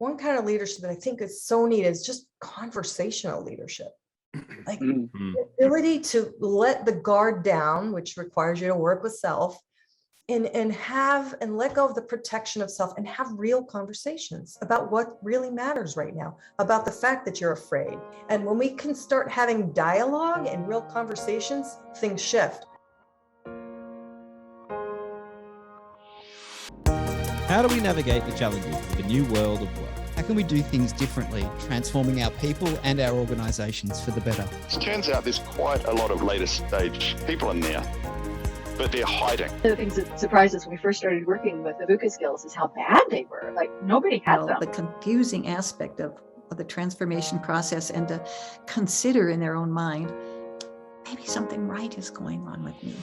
one kind of leadership that I think is so needed is just conversational leadership. Like the ability to let the guard down, which requires you to work with self, and let go of the protection of self and have real conversations about what really matters right now, about the fact that you're afraid. And when we can start having dialogue and real conversations, things shift. How do we navigate the challenges of the new world of work? How can we do things differently, transforming our people and our organisations for the better? It turns out there's quite a lot of later stage people in there, but they're hiding. One of the things that surprised us when we first started working with the VUCA skills is how bad they were. Like nobody had them. The confusing aspect of the transformation process, and to consider in their own mind, maybe something right is going on with me.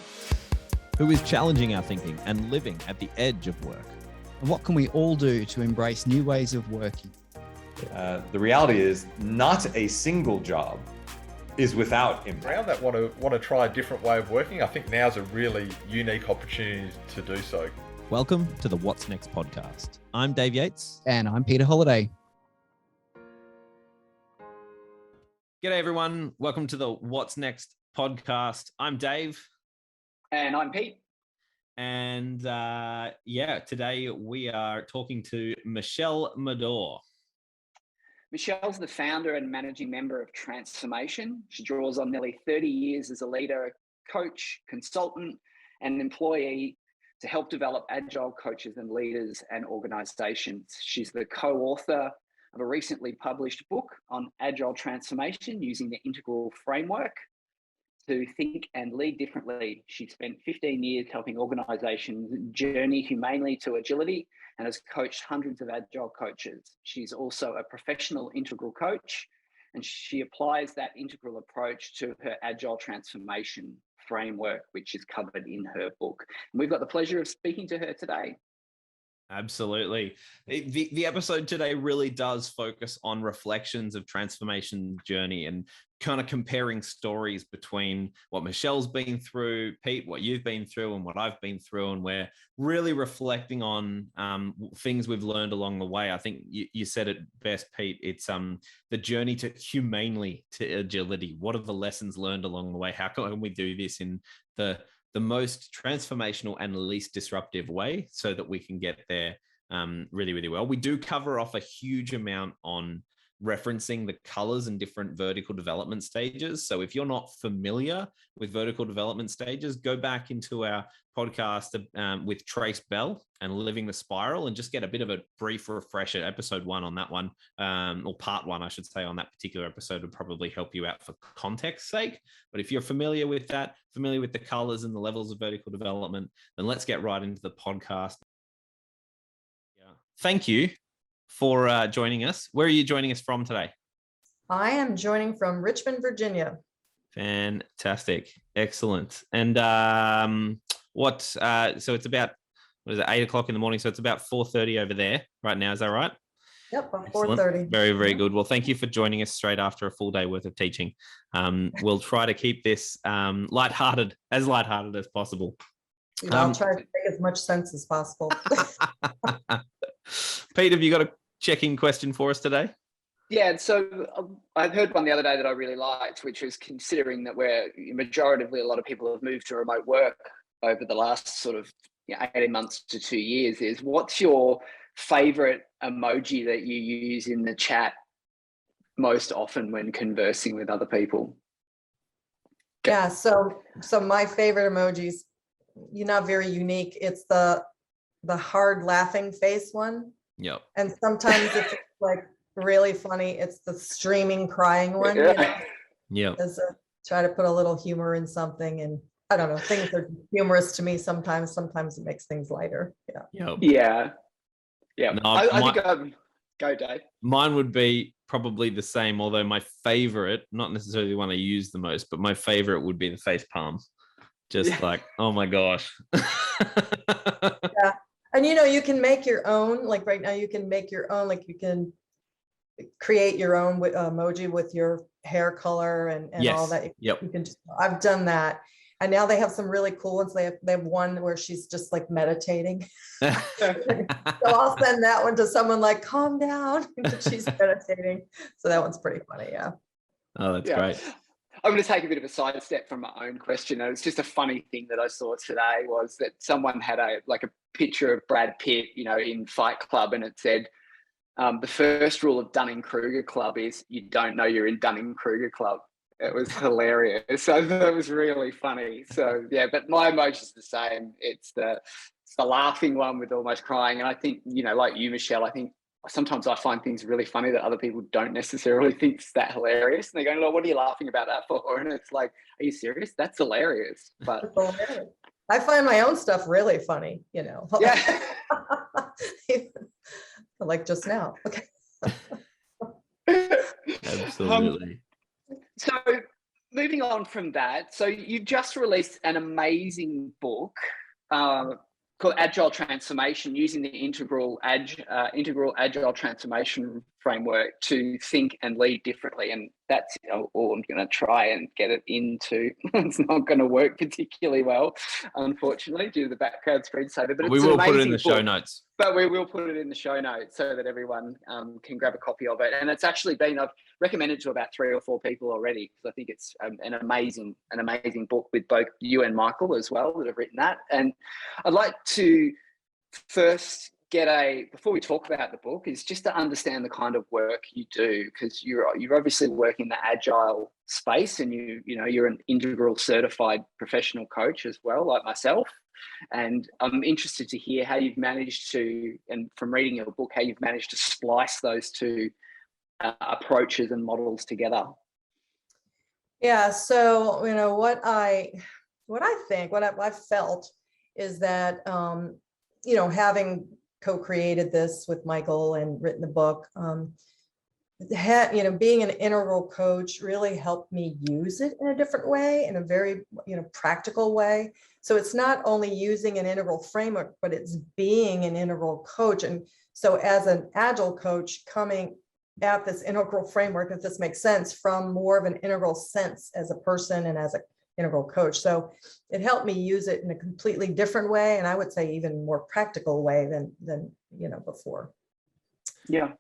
Who is challenging our thinking and living at the edge of work? And what can we all do to embrace new ways of working? The reality is not a single job is without impact. Around that want to try a different way of working, I think now's a really unique opportunity to do so. Welcome to the What's Next podcast. I'm Dave Yates. And I'm Peter Holiday. G'day everyone. Welcome to the What's Next podcast. I'm Dave. And I'm Pete. And today we are talking to Michele Madore. Michelle's the founder and managing member of Trans4mation. She draws on nearly 30 years as a leader, coach, consultant, and employee to help develop agile coaches and leaders and organizations. She's the co-author of a recently published book on agile transformation using the Integral framework to think and lead differently. She spent 15 years helping organizations journey humanely to agility and has coached hundreds of agile coaches. She's also a professional integral coach, and she applies that integral approach to her agile transformation framework, which is covered in her book. And we've got the pleasure of speaking to her today. Absolutely. The episode today really does focus on reflections of transformation journey and kind of comparing stories between what Michelle's been through, Pete, what you've been through, and what I've been through. And we're really reflecting on things we've learned along the way. I think you said it best, Pete. It's the journey to humanely to agility. What are the lessons learned along the way? How can we do this in the most transformational and least disruptive way so that we can get there really, really well? We do cover off a huge amount on referencing the colors and different vertical development stages. So if you're not familiar with vertical development stages, go back into our podcast with Trace Bell and Living the Spiral and just get a bit of a brief refresher. Episode 1 on that one, or part 1, I should say, on that particular episode would probably help you out for context's sake. But if you're familiar with that, familiar with the colors and the levels of vertical development, then let's get right into the podcast. Yeah. Thank you for joining us. Where are you joining us from today? I am joining from Richmond, Virginia. Fantastic. Excellent. And so it's about, 8 o'clock in the morning. So it's about 4:30 over there right now. Is that right? Yep, about 4:30. Very, very good. Well, thank you for joining us straight after a full day worth of teaching. We'll try to keep this lighthearted as possible. I'll try to make as much sense as possible. Pete, have you got a check-in question for us today? Yeah, so I heard one the other day that I really liked, which was considering that majoritively a lot of people have moved to remote work over the last sort of 18 months to 2 years, is what's your favorite emoji that you use in the chat most often when conversing with other people? Yeah, so my favorite emojis, not very unique. It's the hard laughing face one. Yep. And sometimes it's like really funny. It's the streaming crying one. Yeah. Try to put a little humor in something, and I don't know, things are humorous to me sometimes. Sometimes it makes things lighter. Yeah. Yep. Yeah. No, I think go, Dave. Mine would be probably the same, although my favorite, not necessarily the one I use the most, but my favorite would be the face palm. Just like, oh my gosh. Yeah. And you can make your own, like right now you can make your own, like you can create your own emoji with your hair color and yes. all that. Yep. You can I've done that. And now they have some really cool ones. They have one where she's just like meditating. So I'll send that one to someone like, calm down. She's meditating. So that one's pretty funny. Yeah. Oh, that's great. I'm going to take a bit of a sidestep from my own question. It's just a funny thing that I saw today was that someone had a picture of Brad Pitt, in Fight Club, and it said, the first rule of Dunning-Kruger Club is you don't know you're in Dunning-Kruger Club. It was hilarious. So that was really funny. So yeah, but my emotion's the same. It's the laughing one with almost crying. And I think, like you, Michelle, I think sometimes I find things really funny that other people don't necessarily think it's that hilarious. And they go, "No, what are you laughing about that for?" And it's like, are you serious? That's hilarious. But I find my own stuff really funny, Yeah. Like just now. Okay. Absolutely. So moving on from that, so you've just released an amazing book called Agile Transformation, using the Integral Agile Transformation Framework to think and lead differently. And that's all I'm going to try and get it into. It's not going to work particularly well, unfortunately, due to the background screensaver. But we will put it in the show notes. But we will put it in the show notes so that everyone can grab a copy of it. And it's actually been, I've recommended to about 3 or 4 people already, because I think it's an amazing book with both you and Michael as well that have written that. And I'd like to first before we talk about the book, is just to understand the kind of work you do, because you're obviously working in the agile space, and you're an Integral certified professional coach as well, like myself. And I'm interested to hear how you've managed to, and from reading your book, how you've managed to splice those two approaches and models together. Yeah. So, what I felt is that, having co-created this with Michael and written the book, being an integral coach really helped me use it in a different way, in a very, practical way. So it's not only using an integral framework, but it's being an integral coach. And so as an agile coach coming at this integral framework, if this makes sense, from more of an integral sense as a person and as an integral coach. So it helped me use it in a completely different way. And I would say even more practical way than before. Yeah.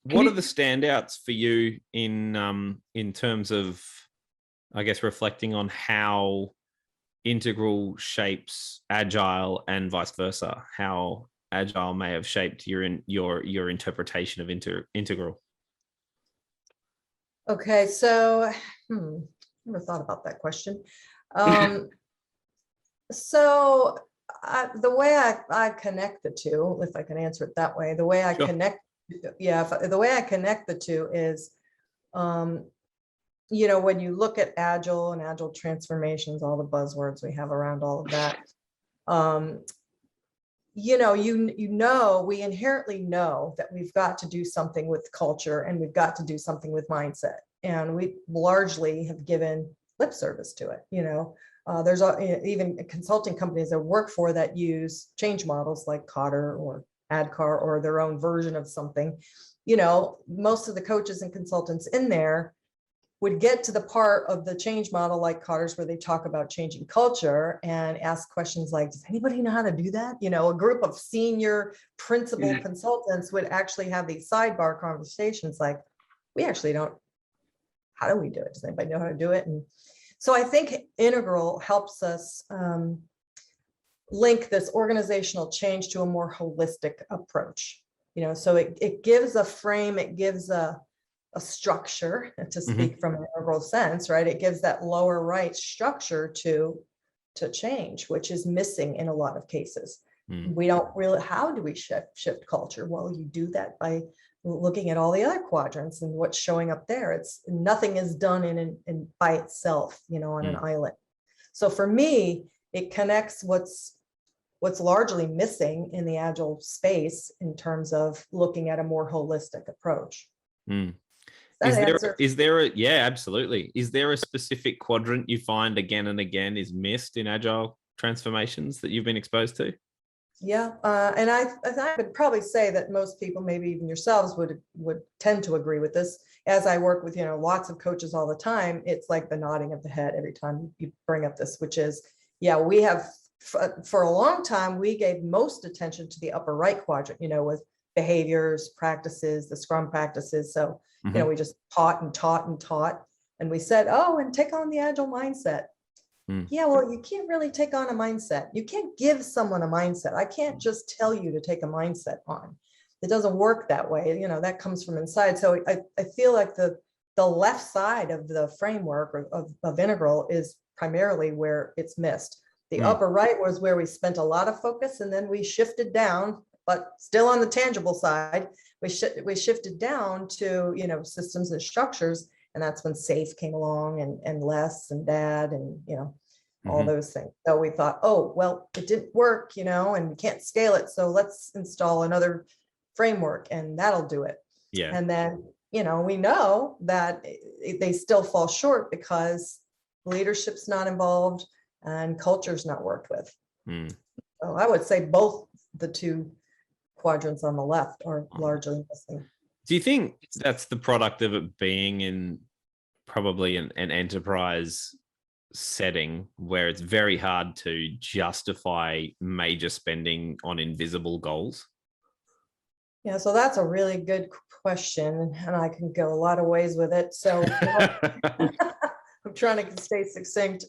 What are the standouts for you in terms of, I guess, reflecting on how Integral shapes Agile and vice versa, how Agile may have shaped your interpretation of Integral? Okay, so never thought about that question. So the way I connect the two, if I can answer it that way, the way I connect the two is, when you look at Agile and Agile transformations, all the buzzwords we have around all of that, we inherently know that we've got to do something with culture and we've got to do something with mindset. And we largely have given lip service to it. There's even consulting companies I work for that use change models like Cotter or ADKAR or their own version of something. Most of the coaches and consultants in there would get to the part of the change model like Cotter's where they talk about changing culture and ask questions like, does anybody know how to do that? A group of senior principal consultants would actually have these sidebar conversations like, we actually don't, how do we do it? Does anybody know how to do it? And so I think Integral helps us link this organizational change to a more holistic approach. So it gives a frame, it gives a structure, to speak from an integral sense, right? It gives that lower right structure to change, which is missing in a lot of cases. We don't really, how do we shift culture? Well, you do that by looking at all the other quadrants and what's showing up there. It's nothing is done in by itself, on an island. So for me, it connects what's largely missing in the Agile space in terms of looking at a more holistic approach. Is there absolutely. Is there a specific quadrant you find again and again is missed in Agile transformations that you've been exposed to? Yeah, and I would probably say that most people, maybe even yourselves, would tend to agree with this. As I work with, lots of coaches all the time, it's like the nodding of the head every time you bring up this, which is, yeah, we have for a long time, we gave most attention to the upper right quadrant, with behaviors, practices, the Scrum practices. So, we just taught and taught and taught, and we said, oh, and take on the Agile mindset. Yeah, well, you can't really take on a mindset. You can't give someone a mindset. I can't just tell you to take a mindset on. It doesn't work that way. That comes from inside. So I feel like the left side of the framework of Integral is primarily where it's missed. The upper right was where we spent a lot of focus, and then we shifted down, but still on the tangible side, we shifted down to, systems and structures. And that's when SAFe came along, and less and DAD and, all those things. So we thought, oh, well, it didn't work, and we can't scale it. So let's install another framework and that'll do it. Yeah. And then, we know that they still fall short because leadership's not involved and culture's not worked with. So I would say both the two quadrants on the left are largely missing. Do you think that's the product of it being in probably an enterprise setting where it's very hard to justify major spending on invisible goals? Yeah, so that's a really good question, and I can go a lot of ways with it. So I'm trying to stay succinct.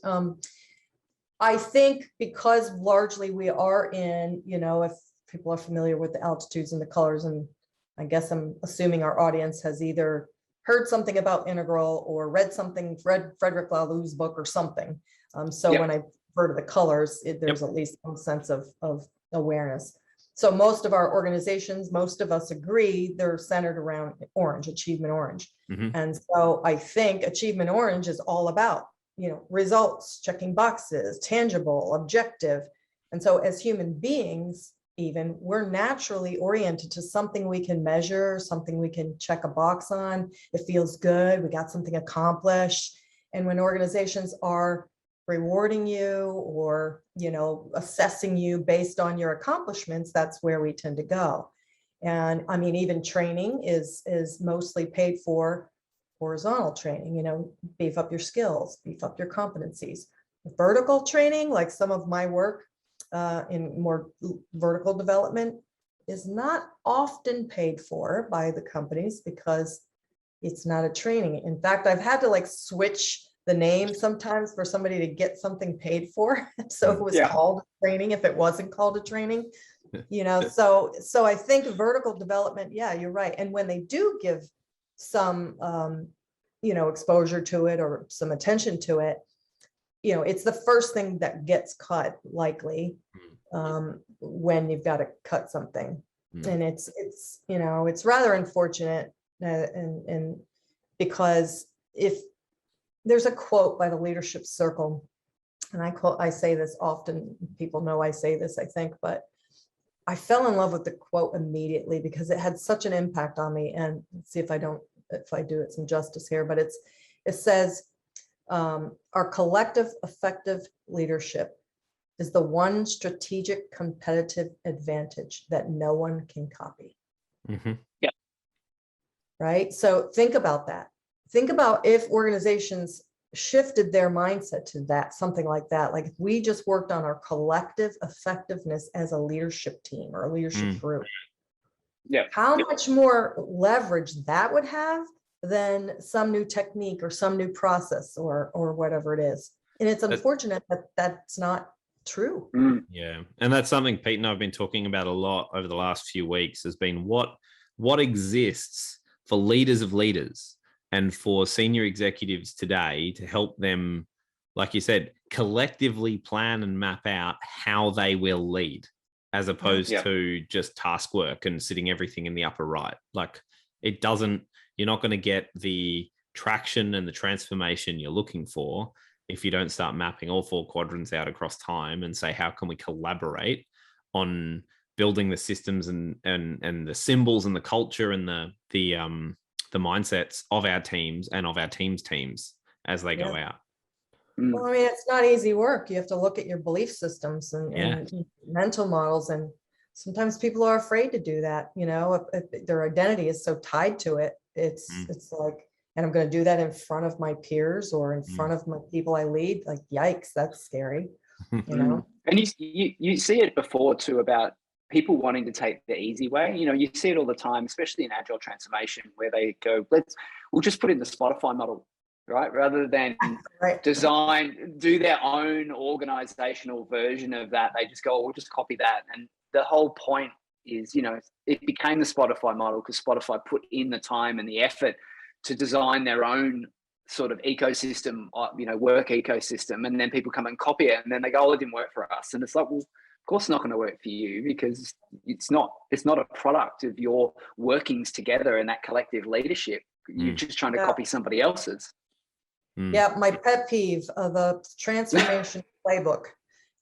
I think because largely we are in, if people are familiar with the altitudes and the colors, and I guess I'm assuming our audience has either heard something about Integral or read Frederick Laloux's book or something. When I refer to the colors, there's at least some sense of awareness. So most of our organizations, most of us agree they're centered around orange, achievement orange. And so I think achievement orange is all about, results, checking boxes, tangible, objective. And so as human beings, even, we're naturally oriented to something we can measure, something we can check a box on. It feels good. We got something accomplished. And when organizations are rewarding you or, assessing you based on your accomplishments, that's where we tend to go. And I mean, even training is mostly paid for horizontal training, beef up your skills, beef up your competencies. Vertical training, like some of my work, in more vertical development, is not often paid for by the companies because it's not a training. In fact, I've had to switch the name sometimes for somebody to get something paid for. So it was called training if it wasn't called a training, so I think vertical development, yeah, you're right. And when they do give some, exposure to it or some attention to it, it's the first thing that gets cut, likely, when you've got to cut something. And it's rather unfortunate, and because if there's a quote by the Leadership Circle, and I say this often, people know I say this, I think, but I fell in love with the quote immediately because it had such an impact on me. And let's see if I do it some justice here, but it says, our collective effective leadership is the one strategic competitive advantage that no one can copy. Right? So think about that. Think about if organizations shifted their mindset to that, something like that. Like if we just worked on our collective effectiveness as a leadership team or a leadership group. How much more leverage that would have than some new technique or some new process or whatever it is. And it's unfortunate that that's not true. Yeah. And that's something Pete and I've been talking about a lot over the last few weeks, has been what exists for leaders of leaders and for senior executives today to help them, like you said, collectively plan and map out how they will lead, as opposed to just task work and sitting everything in the upper right. Like you're not going to get the traction and the transformation you're looking for if you don't start mapping all four quadrants out across time and say, how can we collaborate on building the systems and the symbols and the culture and the mindsets of our teams and of our teams as they go out. Well, I mean, it's not easy work. You have to look at your belief systems and mental models. And sometimes people are afraid to do that. If their identity is so tied to it. It's like, and I'm going to do that in front of my peers or in front of my people I lead. Like, yikes, that's scary. And you see it before too, about people wanting to take the easy way. You see it all the time, especially in agile transformation, where they go, we'll just put in the Spotify model, right? Rather than do their own organizational version of that. They just go, we'll just copy that. And the whole point is, it became the Spotify model because Spotify put in the time and the effort to design their own sort of ecosystem, work ecosystem. And then people come and copy it, and then they go, it didn't work for us. And it's like, well, of course it's not going to work for you, because it's not a product of your workings together and that collective leadership. You're just trying to copy somebody else's. Yeah, my pet peeve of the transformation playbook.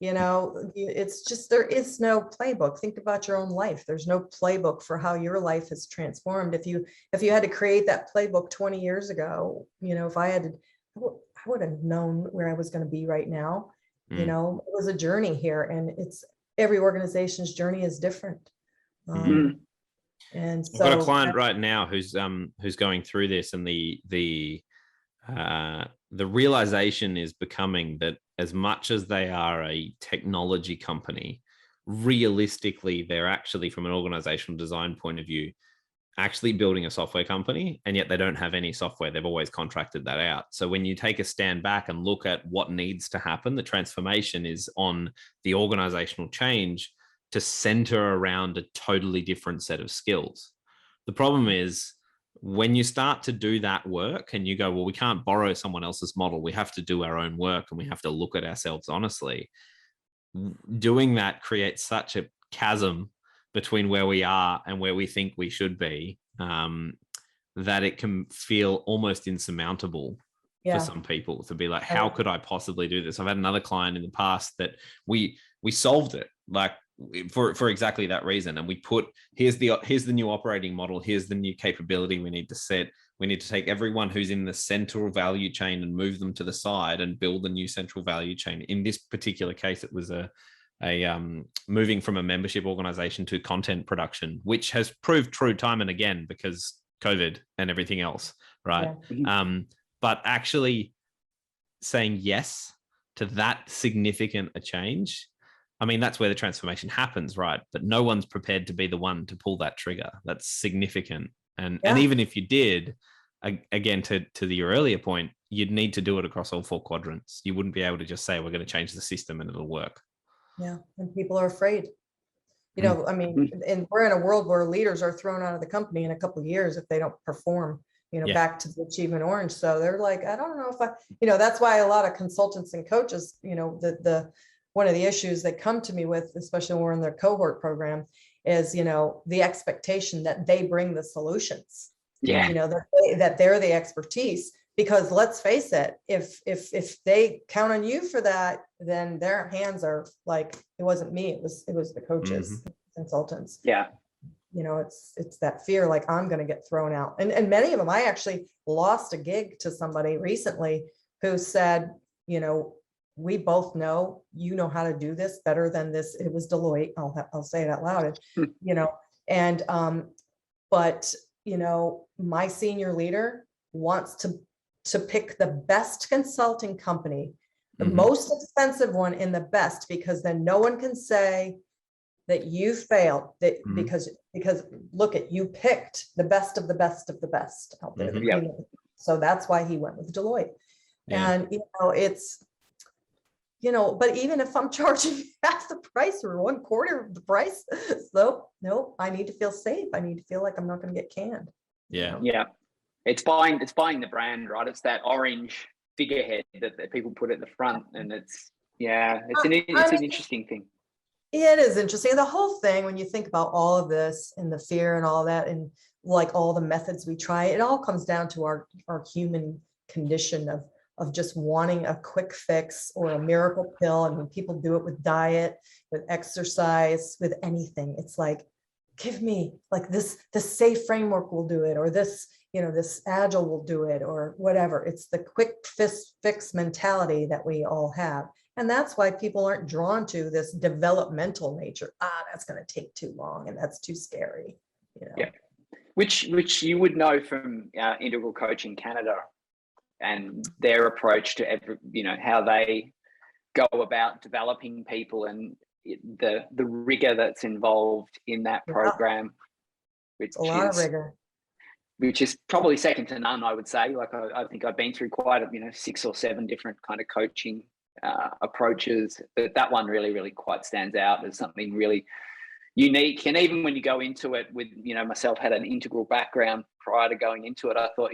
It's just, there is no playbook. Think about your own life. There's no playbook for how your life has transformed. If you had to create that playbook 20 years ago, if I had to, I would have known where I was going to be right now. It was a journey here, and every organization's journey is different. And so I've got a client right now who's going through this, and the realization is becoming that as much as they are a technology company, realistically, they're actually, from an organizational design point of view, actually building a software company, and yet they don't have any software. They've always contracted that out. So when you take a stand back and look at what needs to happen, the transformation is on the organizational change to center around a totally different set of skills. The problem is, when you start to do that work and you go, well, we can't borrow someone else's model, we have to do our own work, and we have to look at ourselves honestly, doing that creates such a chasm between where we are and where we think we should be, that it can feel almost insurmountable for some people to be like, how could I possibly do this? I've had another client in the past that we solved it, like, for exactly that reason. And we put, here's the new operating model, here's the new capability we need to set. We need to take everyone who's in the central value chain and move them to the side and build a new central value chain. In this particular case, it was a moving from a membership organization to content production, which has proved true time and again because COVID and everything else, right? But actually saying yes to that significant a change, I mean, that's where the transformation happens, right? But no one's prepared to be the one to pull that trigger. That's significant. And even if you did, again, to your earlier point, you'd need to do it across all 4 quadrants. You wouldn't be able to just say, we're going to change the system and it'll work. Yeah, and people are afraid. I mean, and we're in a world where leaders are thrown out of the company in a couple of years if they don't perform, back to the achievement orange. So they're like, I don't know if that's why a lot of consultants and coaches, one of the issues they come to me with, especially when we're in their cohort program, is, the expectation that they bring the solutions. That they're the expertise. Because let's face it, if they count on you for that, then their hands are like, it wasn't me, it was the coaches, consultants. It's that fear, like, I'm going to get thrown out. And many of them, I actually lost a gig to somebody recently who said, we both know, how to do this better than this. It was Deloitte. I'll say it out loud. But my senior leader wants to pick the best consulting company, the most expensive one in the best, because then no one can say that you failed, because look at, you picked the best of the best of the best out there. So that's why he went with Deloitte. And it's, but even if I'm charging half the price or 1/4 of the price, so no, I need to feel safe. I need to feel like I'm not going to get canned. It's buying the brand, right? It's that orange figurehead that people put at the front, and it's an interesting thing. It is interesting. The whole thing, when you think about all of this and the fear and all that, and like all the methods we try, it all comes down to our human condition of just wanting a quick fix or a miracle pill. And when people do it with diet, with exercise, with anything, it's like, give me like this safe framework will do it, or this, this agile will do it, or whatever. It's the quick fix mentality that we all have. And that's why people aren't drawn to this developmental nature. That's going to take too long and that's too scary. Yeah, which you would know from Integral Coaching Canada and their approach to how they go about developing people and the rigor that's involved in that program, which a lot of rigor. Which is probably second to none, I would say. Like I think I've been through quite 6 or 7 different kind of coaching approaches, but that one really quite stands out as something really unique. And even when you go into it with, myself had an integral background prior to going into it, I thought,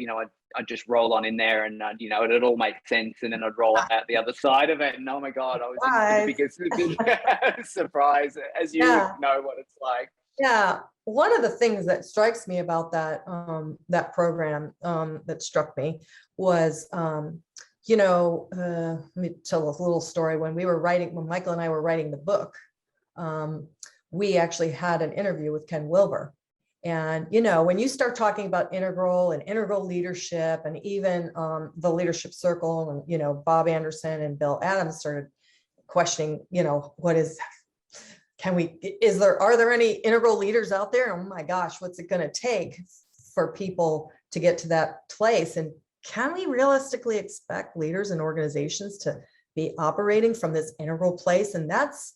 I'd just roll on in there and, it'd all make sense. And then I'd roll out the other side of it. And oh my God, I was in the biggest surprise, as you know what it's like. Yeah. One of the things that strikes me about that, that program that struck me was, let me tell a little story. When Michael and I were writing the book, we actually had an interview with Ken Wilber. And, when you start talking about integral and integral leadership and even the leadership circle and, Bob Anderson and Bill Adams started questioning, are there any integral leaders out there? Oh my gosh, what's it going to take for people to get to that place? And can we realistically expect leaders and organizations to be operating from this integral place? And that's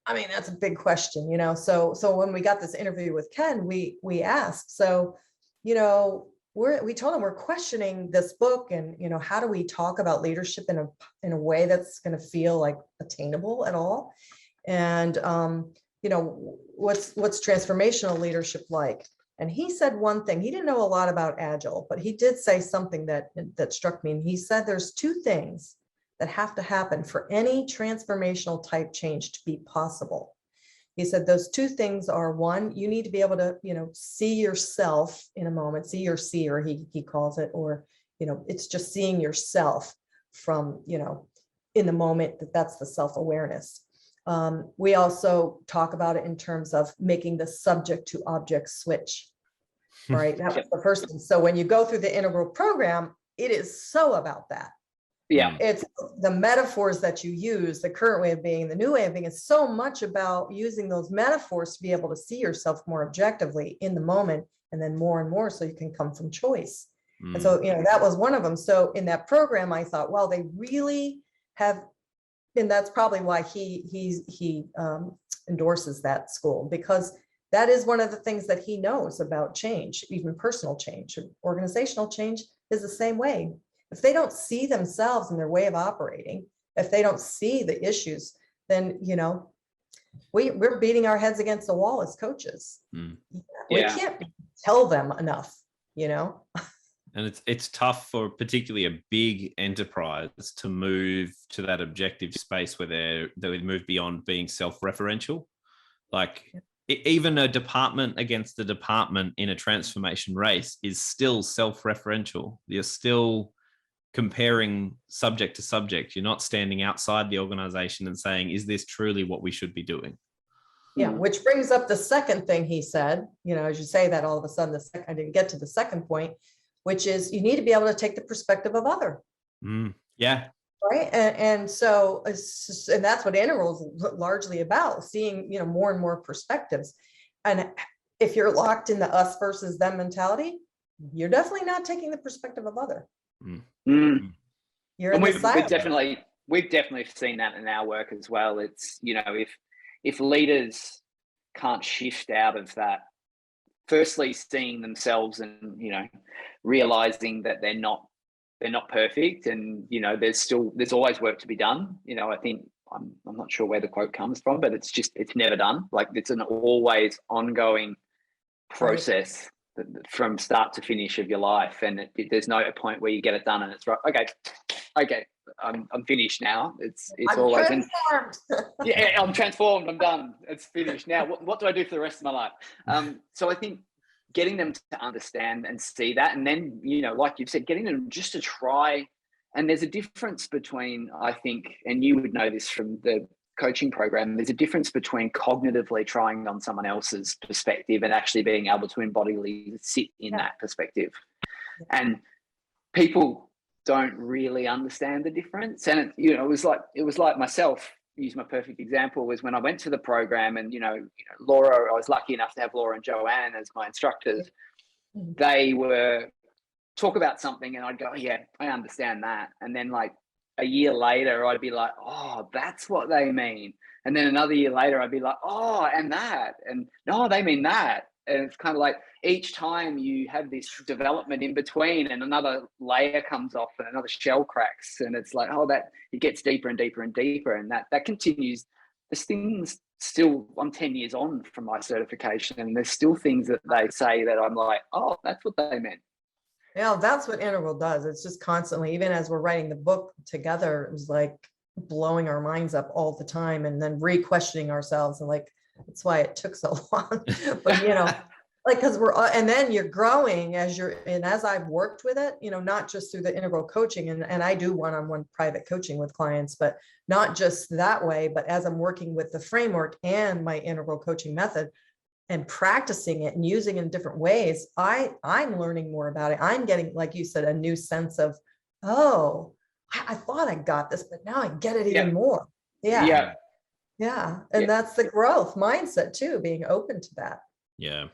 a big question, so when we got this interview with Ken, we asked, we told him we're questioning this book and, how do we talk about leadership in a way that's going to feel like attainable at all? And, what's transformational leadership like? And he said one thing. He didn't know a lot about Agile, but he did say something that struck me. And he said there's 2 things that have to happen for any transformational type change to be possible. He said those 2 things are, 1, you need to be able to, see yourself in a moment, see your seer, he calls it, or, it's just seeing yourself from, in the moment, that's the self-awareness. We also talk about it in terms of making the subject to object switch, right? That was the first thing. So when you go through the integral program, it is so about that. Yeah. It's the metaphors that you use, the current way of being, the new way of being, is so much about using those metaphors to be able to see yourself more objectively in the moment, and then more and more so you can come from choice. And so, that was one of them. So in that program, I thought, well, they really have. And that's probably why he endorses that school, because that is one of the things that he knows about change, even personal change. Organizational change is the same way. If they don't see themselves and their way of operating, if they don't see the issues, then, we're beating our heads against the wall as coaches. We can't tell them enough, And it's tough for particularly a big enterprise to move to that objective space where they move beyond being self-referential. Like even a department against a department in a transformation race is still self-referential. You're still comparing subject to subject. You're not standing outside the organization and saying, is this truly what we should be doing? Yeah, which brings up the second thing he said, as you say that, all of a sudden, I didn't get to the second point, which is you need to be able to take the perspective of other. Yeah. Right. And so, and that's what integral is largely about, seeing, more and more perspectives. And if you're locked in the us versus them mentality, you're definitely not taking the perspective of other. You're in we've definitely seen that in our work as well. It's, if leaders can't shift out of that, firstly seeing themselves and realizing that they're not perfect, and there's always work to be done. I think I'm not sure where the quote comes from, but it's never done. Like, it's an always ongoing process from start to finish of your life, and there's no point where you get it done and it's right. Okay, I'm finished now. It's I'm always transformed. I'm transformed. I'm done. It's finished now. What do I do for the rest of my life? So I think getting them to understand and see that, and then like you've said, getting them just to try. And there's a difference between, I think, and you would know this from the coaching program, there's a difference between cognitively trying on someone else's perspective and actually being able to embodily sit in that perspective. And people don't really understand the difference. And it was like myself. Use my perfect example was when I went to the program, and Laura, I was lucky enough to have Laura and Joanne as my instructors. They were talk about something and I'd go, yeah, I understand that. And then like a year later, I'd be like, oh, that's what they mean. And then another year later, I'd be like, oh, and that, and no, they mean that. And it's kind of like each time you have this development in between, and another layer comes off and another shell cracks, and it's like, oh, that it gets deeper and deeper and deeper, and that continues. There's things still. I'm 10 years on from my certification, and there's still things that they say that I'm like, oh, that's what they meant. Yeah, that's what Integral does. It's just constantly, even as we're writing the book together, it was like blowing our minds up all the time, and then re-questioning ourselves, and like, that's why it took so long. But like, because and then you're growing as I've worked with it, not just through the Integral coaching, and I do one-on-one private coaching with clients, but not just that way, but as I'm working with the framework and my Integral coaching method and practicing it and using it in different ways, I'm learning more about it. I'm getting, like you said, a new sense of, oh, I thought I got this, but now I get it even more. Yeah. And that's the growth mindset too, being open to that. Yeah.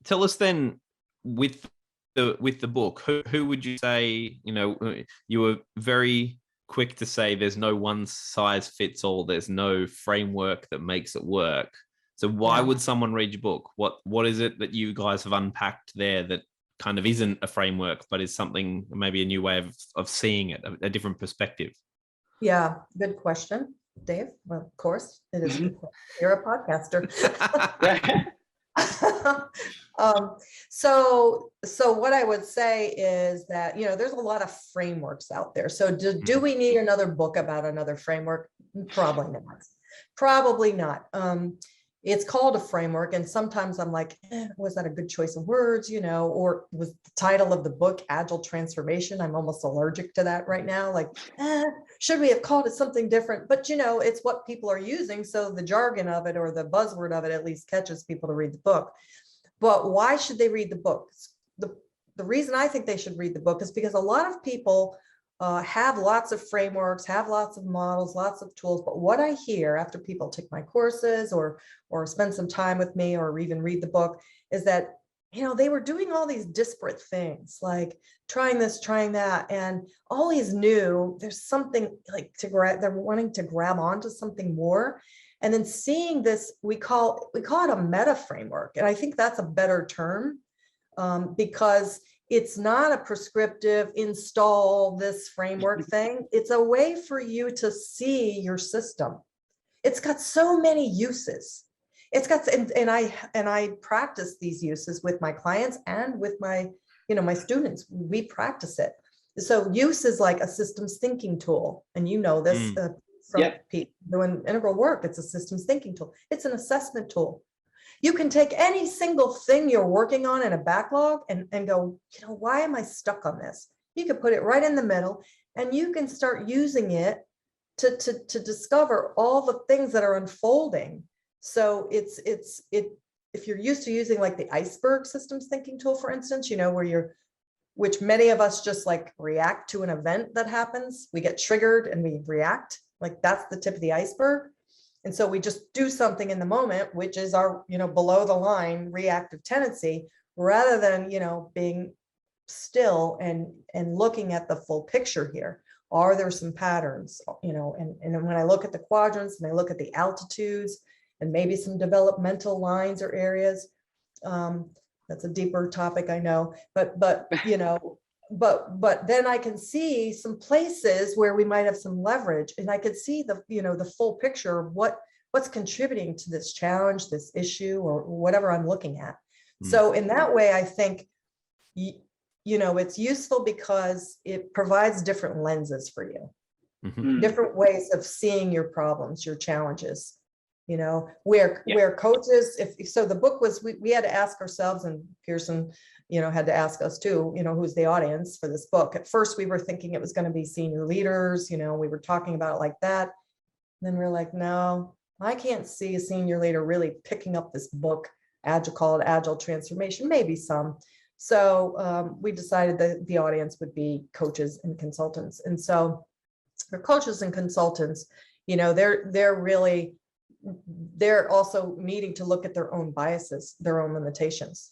Tell us then, with the book, who would you say, you were very quick to say there's no one size fits all, there's no framework that makes it work. So why would someone read your book? What is it that you guys have unpacked there that kind of isn't a framework, but is something, maybe a new way of seeing it, a different perspective? Yeah, good question, Dave. Well, of course, it is. You're a podcaster. So what I would say is that, there's a lot of frameworks out there. So do we need another book about another framework? Probably not. It's called a framework. And sometimes I'm like, was that a good choice of words? Or was the title of the book Agile Transformation? I'm almost allergic to that right now. Like, should we have called it something different? But, it's what people are using. So the jargon of it, or the buzzword of it, at least catches people to read the book. But why should they read the book? The reason I think they should read the book is because a lot of people have lots of frameworks, have lots of models, lots of tools. But what I hear after people take my courses or spend some time with me, or even read the book, is that, they were doing all these disparate things, like trying this, trying that, and always knew there's something like they're wanting to grab onto something more. And then seeing this, we call it a meta framework. And I think that's a better term, because it's not a prescriptive install this framework thing. It's a way for you to see your system. It's got so many uses. It's got, and I practice these uses with my clients and with my, my students. We practice it. So use is like a systems thinking tool. And this from people doing integral work. It's a systems thinking tool. It's an assessment tool. You can take any single thing you're working on in a backlog and go, why am I stuck on this? You can put it right in the middle, and you can start using it to discover all the things that are unfolding. So if you're used to using like the iceberg systems thinking tool, for instance, which many of us just like react to an event that happens. We get triggered and we react. Like that's the tip of the iceberg. And so we just do something in the moment, which is our, below the line reactive tendency, rather than, being still and looking at the full picture here. Are there some patterns, and when I look at the quadrants and I look at the altitudes and maybe some developmental lines or areas, that's a deeper topic, I know, but then I can see some places where we might have some leverage, and I could see the full picture of what's contributing to this challenge, this issue, or whatever I'm looking at. So in that way, I think, it's useful because it provides different lenses for you, different ways of seeing your problems, your challenges. Where coaches, so the book was, we had to ask ourselves, and Pearson, had to ask us too, who's the audience for this book. At first we were thinking it was going to be senior leaders, we were talking about it like that. And then we're like, no, I can't see a senior leader really picking up this book, called Agile Transformation, maybe some, So we decided that the audience would be coaches and consultants. And so for coaches and consultants, they're also needing to look at their own biases, their own limitations,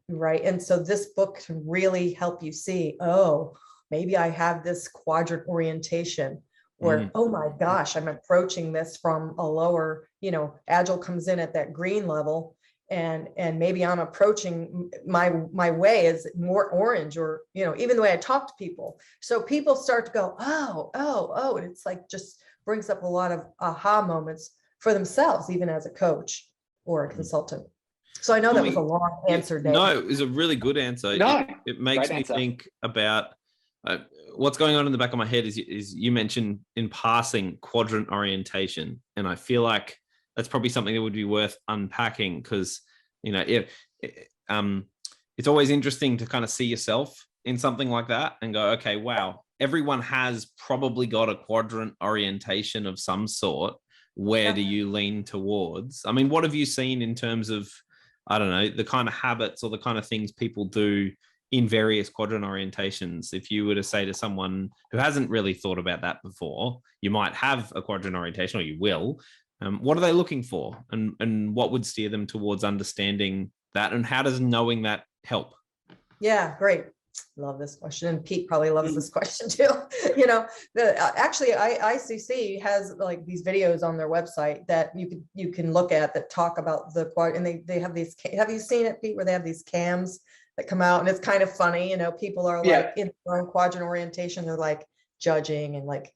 right? And so this book can really help you see, oh, maybe I have this quadrant orientation where, oh my gosh, I'm approaching this from a lower, Agile comes in at that green level, and maybe I'm approaching my way is more orange, or, even the way I talk to people. So people start to go, oh, and it's like just brings up a lot of aha moments for themselves, even as a coach or a consultant. So I know that was a long answer, Dave. No, it was a really good answer. No, it makes me think about what's going on in the back of my head is you mentioned in passing quadrant orientation. And I feel like that's probably something that would be worth unpacking, because, it's always interesting to kind of see yourself in something like that and go, okay, wow, everyone has probably got a quadrant orientation of some sort. Where do you lean towards? I mean, what have you seen in terms of, I don't know, the kind of habits or the kind of things people do in various quadrant orientations? If you were to say to someone who hasn't really thought about that before, you might have a quadrant orientation, or you will. What are they looking for, and what would steer them towards understanding that, and how does knowing that help? Yeah, great. Love this question, and Pete probably loves this question too. Actually, ICC has like these videos on their website that you can look at that talk about the quad, and they have these. Have you seen it, Pete? Where they have these cams that come out, and it's kind of funny. People are like in their own quadrant orientation, they're like judging and like,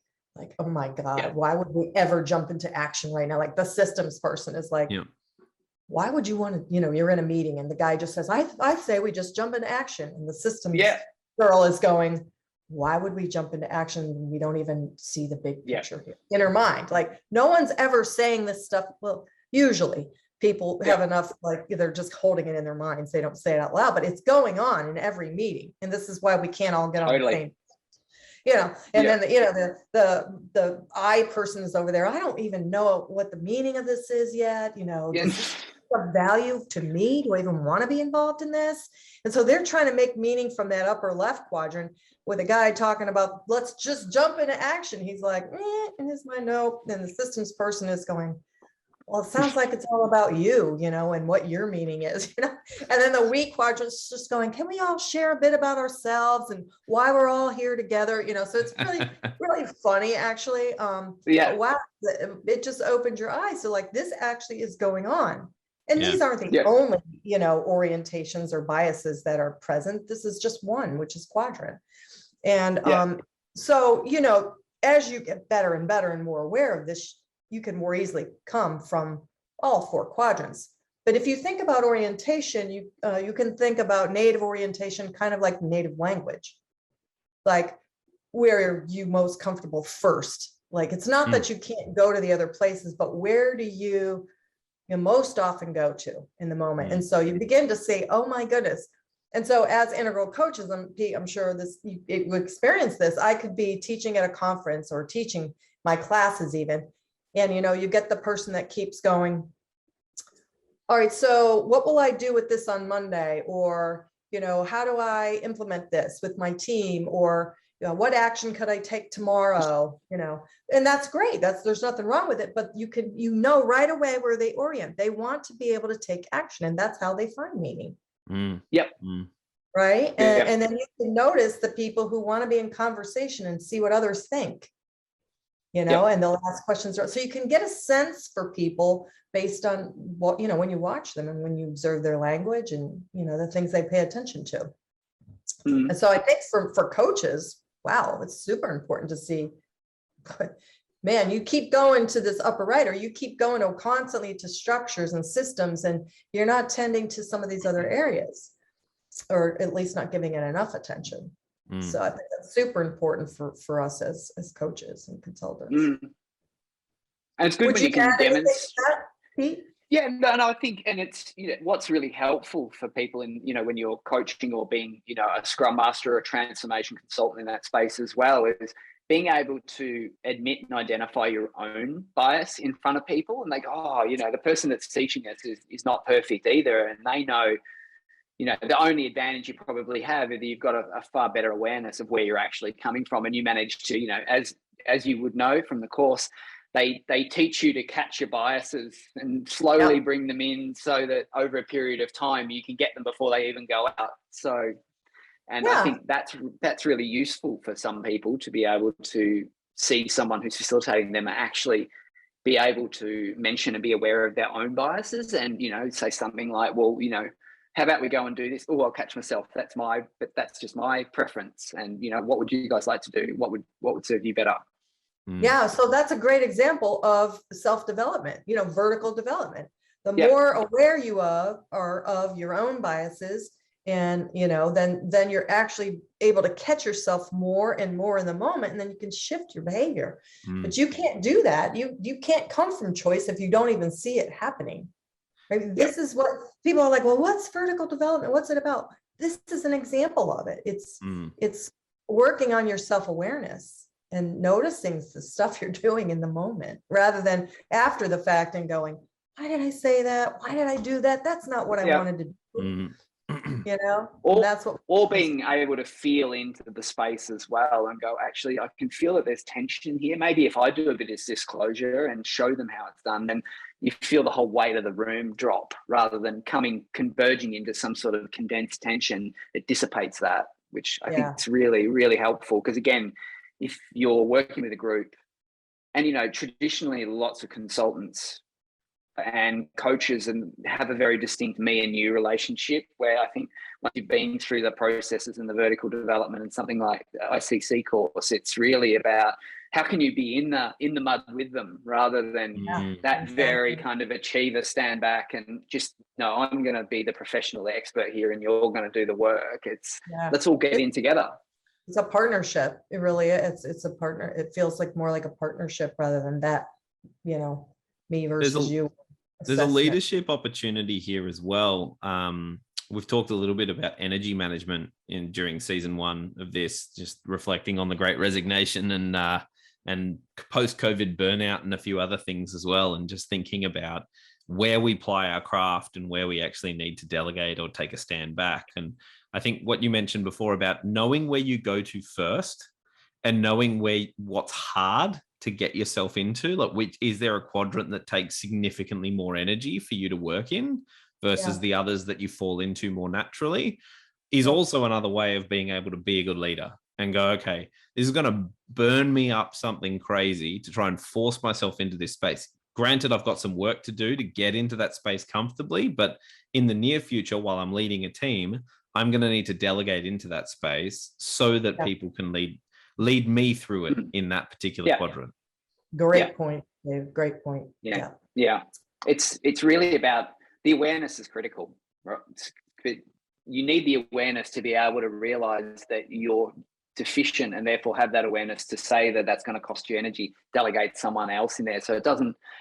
oh my God, why would we ever jump into action right now? Like the systems person is like, why would you want to, you're in a meeting and the guy just says, I say we just jump into action. And the systems girl is going, why would we jump into action when we don't even see the big picture here in her mind? Like no one's ever saying this stuff. Well, usually people have enough, like they're just holding it in their minds. They don't say it out loud, but it's going on in every meeting. And this is why we can't all get on the same. And then the I person is over there. I don't even know what the meaning of this is yet. Of value to me? Do I even want to be involved in this? And so they're trying to make meaning from that upper left quadrant with a guy talking about, let's just jump into action. He's like, and his mind, no. And the systems person is going, well, it sounds like it's all about you, and what your meaning is, And then the weak quadrant's just going, can we all share a bit about ourselves and why we're all here together? So it's really, really funny, actually. Wow, it just opened your eyes. So like this actually is going on. And these aren't the only, orientations or biases that are present. This is just one, which is quadrant. And so, as you get better and better and more aware of this, you can more easily come from all four quadrants. But if you think about orientation, you can think about native orientation kind of like native language. Like, where are you most comfortable first? Like, it's not that you can't go to the other places, but where do you most often go to in the moment? And so you begin to say, oh my goodness. And so as integral coaches, I'm sure you experience this. I could be teaching at a conference or teaching my classes even. And, you get the person that keeps going, all right, so what will I do with this on Monday? Or, how do I implement this with my team? Or, what action could I take tomorrow? And that's great. There's nothing wrong with it, but you know right away where they orient. They want to be able to take action, and that's how they find meaning. Right. And then you can notice the people who want to be in conversation and see what others think, and they'll ask questions. So you can get a sense for people based on what, when you watch them and when you observe their language and, the things they pay attention to. And so I think for coaches, wow, it's super important to see, man, you keep going to this upper right, or you keep going constantly to structures and systems, and you're not tending to some of these other areas, or at least not giving it enough attention. So I think that's super important for us as coaches and consultants. And it's good when you can demonstrate. Yeah, no, I think, and it's, what's really helpful for people in, when you're coaching or being, a scrum master or a transformation consultant in that space as well, is being able to admit and identify your own bias in front of people, and they go, the person that's teaching us is not perfect either. And they know, the only advantage you probably have is that you've got a far better awareness of where you're actually coming from, and you manage to, as you would know from the course, they teach you to catch your biases and slowly bring them in, so that over a period of time you can get them before they even go out. So, and I think that's really useful for some people to be able to see someone who's facilitating them actually be able to mention and be aware of their own biases, and say something like, well, how about we go and do this? Oh, I'll catch myself. But that's just my preference. And what would you guys like to do? What would serve you better? Yeah, so that's a great example of self-development, vertical development. The more aware you are of your own biases, and then you're actually able to catch yourself more and more in the moment, and then you can shift your behavior. But you can't do that. You can't come from choice if you don't even see it happening. Right? This is what people are like, well, what's vertical development? What's it about? This is an example of it. It's working on your self-awareness and noticing the stuff you're doing in the moment, rather than after the fact and going, why did I say that? Why did I do that? That's not what I wanted to do. Or being able to feel into the space as well and go, actually, I can feel that there's tension here. Maybe if I do a bit of disclosure and show them how it's done, then you feel the whole weight of the room drop, rather than converging into some sort of condensed tension. It dissipates that, which I think is really, really helpful. Because again, if you're working with a group, and traditionally lots of consultants and coaches and have a very distinct me and you relationship, where I think once you've been through the processes and the vertical development and something like the ICC course, it's really about how can you be in the mud with them, rather than that very kind of achiever stand back and just, no, I'm going to be the professional expert here and you're going to do the work. Let's all get in together. It's a partnership. It really is. It's a partner. It feels like more like a partnership rather than that, me versus you. There's a leadership opportunity here as well. We've talked a little bit about energy management during season 1 of this, just reflecting on the Great Resignation and post-COVID burnout and a few other things as well, and just thinking about where we ply our craft and where we actually need to delegate or take a stand back. And I think what you mentioned before about knowing where you go to first and knowing what's hard to get yourself into, like is there a quadrant that takes significantly more energy for you to work in versus the others that you fall into more naturally, is also another way of being able to be a good leader and go, okay, this is going to burn me up something crazy to try and force myself into this space. Granted, I've got some work to do to get into that space comfortably, but in the near future, while I'm leading a team, I'm going to need to delegate into that space so that people can lead me through it in that particular quadrant. Great point, Dave. Great point. Yeah. It's really about the awareness is critical. Right? You need the awareness to be able to realize that you're deficient and therefore have that awareness to say that that's going to cost you energy, delegate someone else in there. So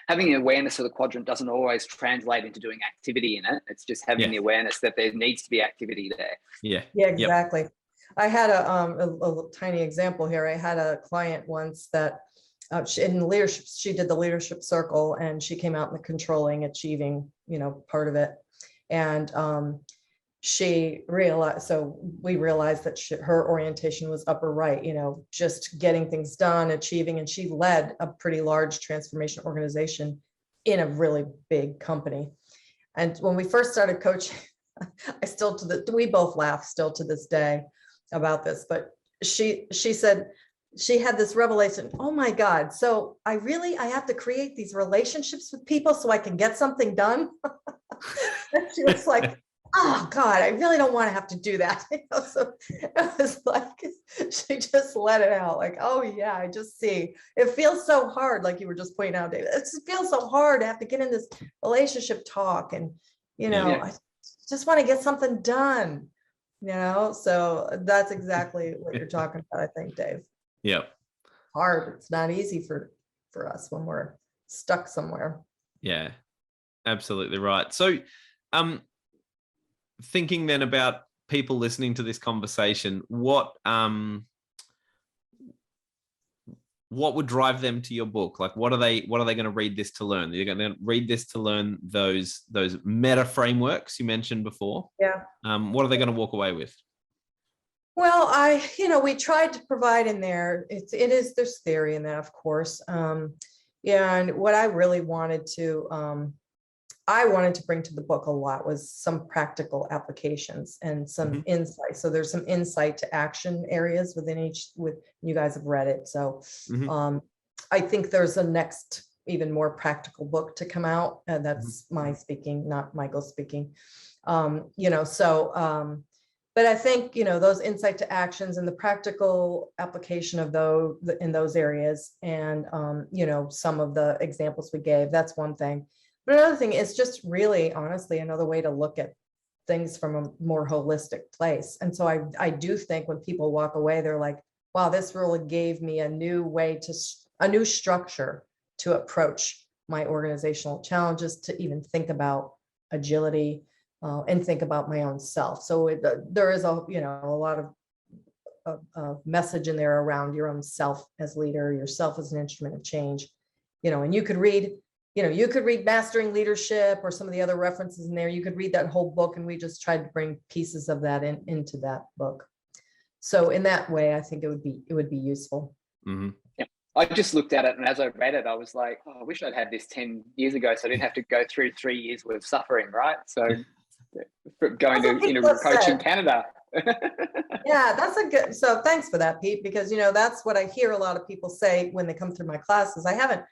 having the awareness of the quadrant doesn't always translate into doing activity in it. It's just having the awareness that there needs to be activity there. Yeah, exactly. Yep. I had a tiny example here. I had a client once that in leadership, she did the leadership circle, and she came out in the controlling, achieving, part of it. And we realized that her orientation was upper right, just getting things done, achieving, and she led a pretty large transformation organization in a really big company. And when we first started coaching, we both laugh still to this day about this, but she said she had this revelation, oh my God, so I have to create these relationships with people so I can get something done. And she was like, oh God, I really don't want to have to do that. So it was like, she just let it out. Like, oh yeah, I just see. It feels so hard, like you were just pointing out, David. It just feels so hard to have to get in this relationship talk. And, I just want to get something done, So that's exactly what you're talking about, I think, Dave. Yeah. Hard. It's not easy for us when we're stuck somewhere. Yeah, absolutely right. So, thinking then about people listening to this conversation, what what would drive them to your book? Like, what are they going to read this to learn? They're going to read this to learn those meta frameworks you mentioned before. Yeah. What are they going to walk away with? Well, we tried to provide in there, there's theory in that, of course. And what I really wanted to bring to the book a lot was some practical applications and some insight. So there's some insight to action areas within you guys have read it. So I think there's a next even more practical book to come out. And that's my speaking, not Michael's speaking. But I think, those insight to actions and the practical application of those in those areas and, some of the examples we gave, that's one thing. But another thing is just really, honestly, another way to look at things from a more holistic place. And so I do think when people walk away, they're like, wow, this really gave me a new structure to approach my organizational challenges, to even think about agility and think about my own self. So there is a lot of message in there around your own self as leader, yourself as an instrument of change, and you could read Mastering Leadership or some of the other references in there. You could read that whole book, and we just tried to bring pieces of that into that book. So in that way, I think it would be useful. Mm-hmm. Yeah. I just looked at it, and as I read it, I was like, oh, I wish I'd had this 10 years ago, so I didn't have to go through 3 years worth of suffering, right? So going to coach in Canada. Yeah, that's a good. So thanks for that, Pete, because that's what I hear a lot of people say when they come through my classes. I've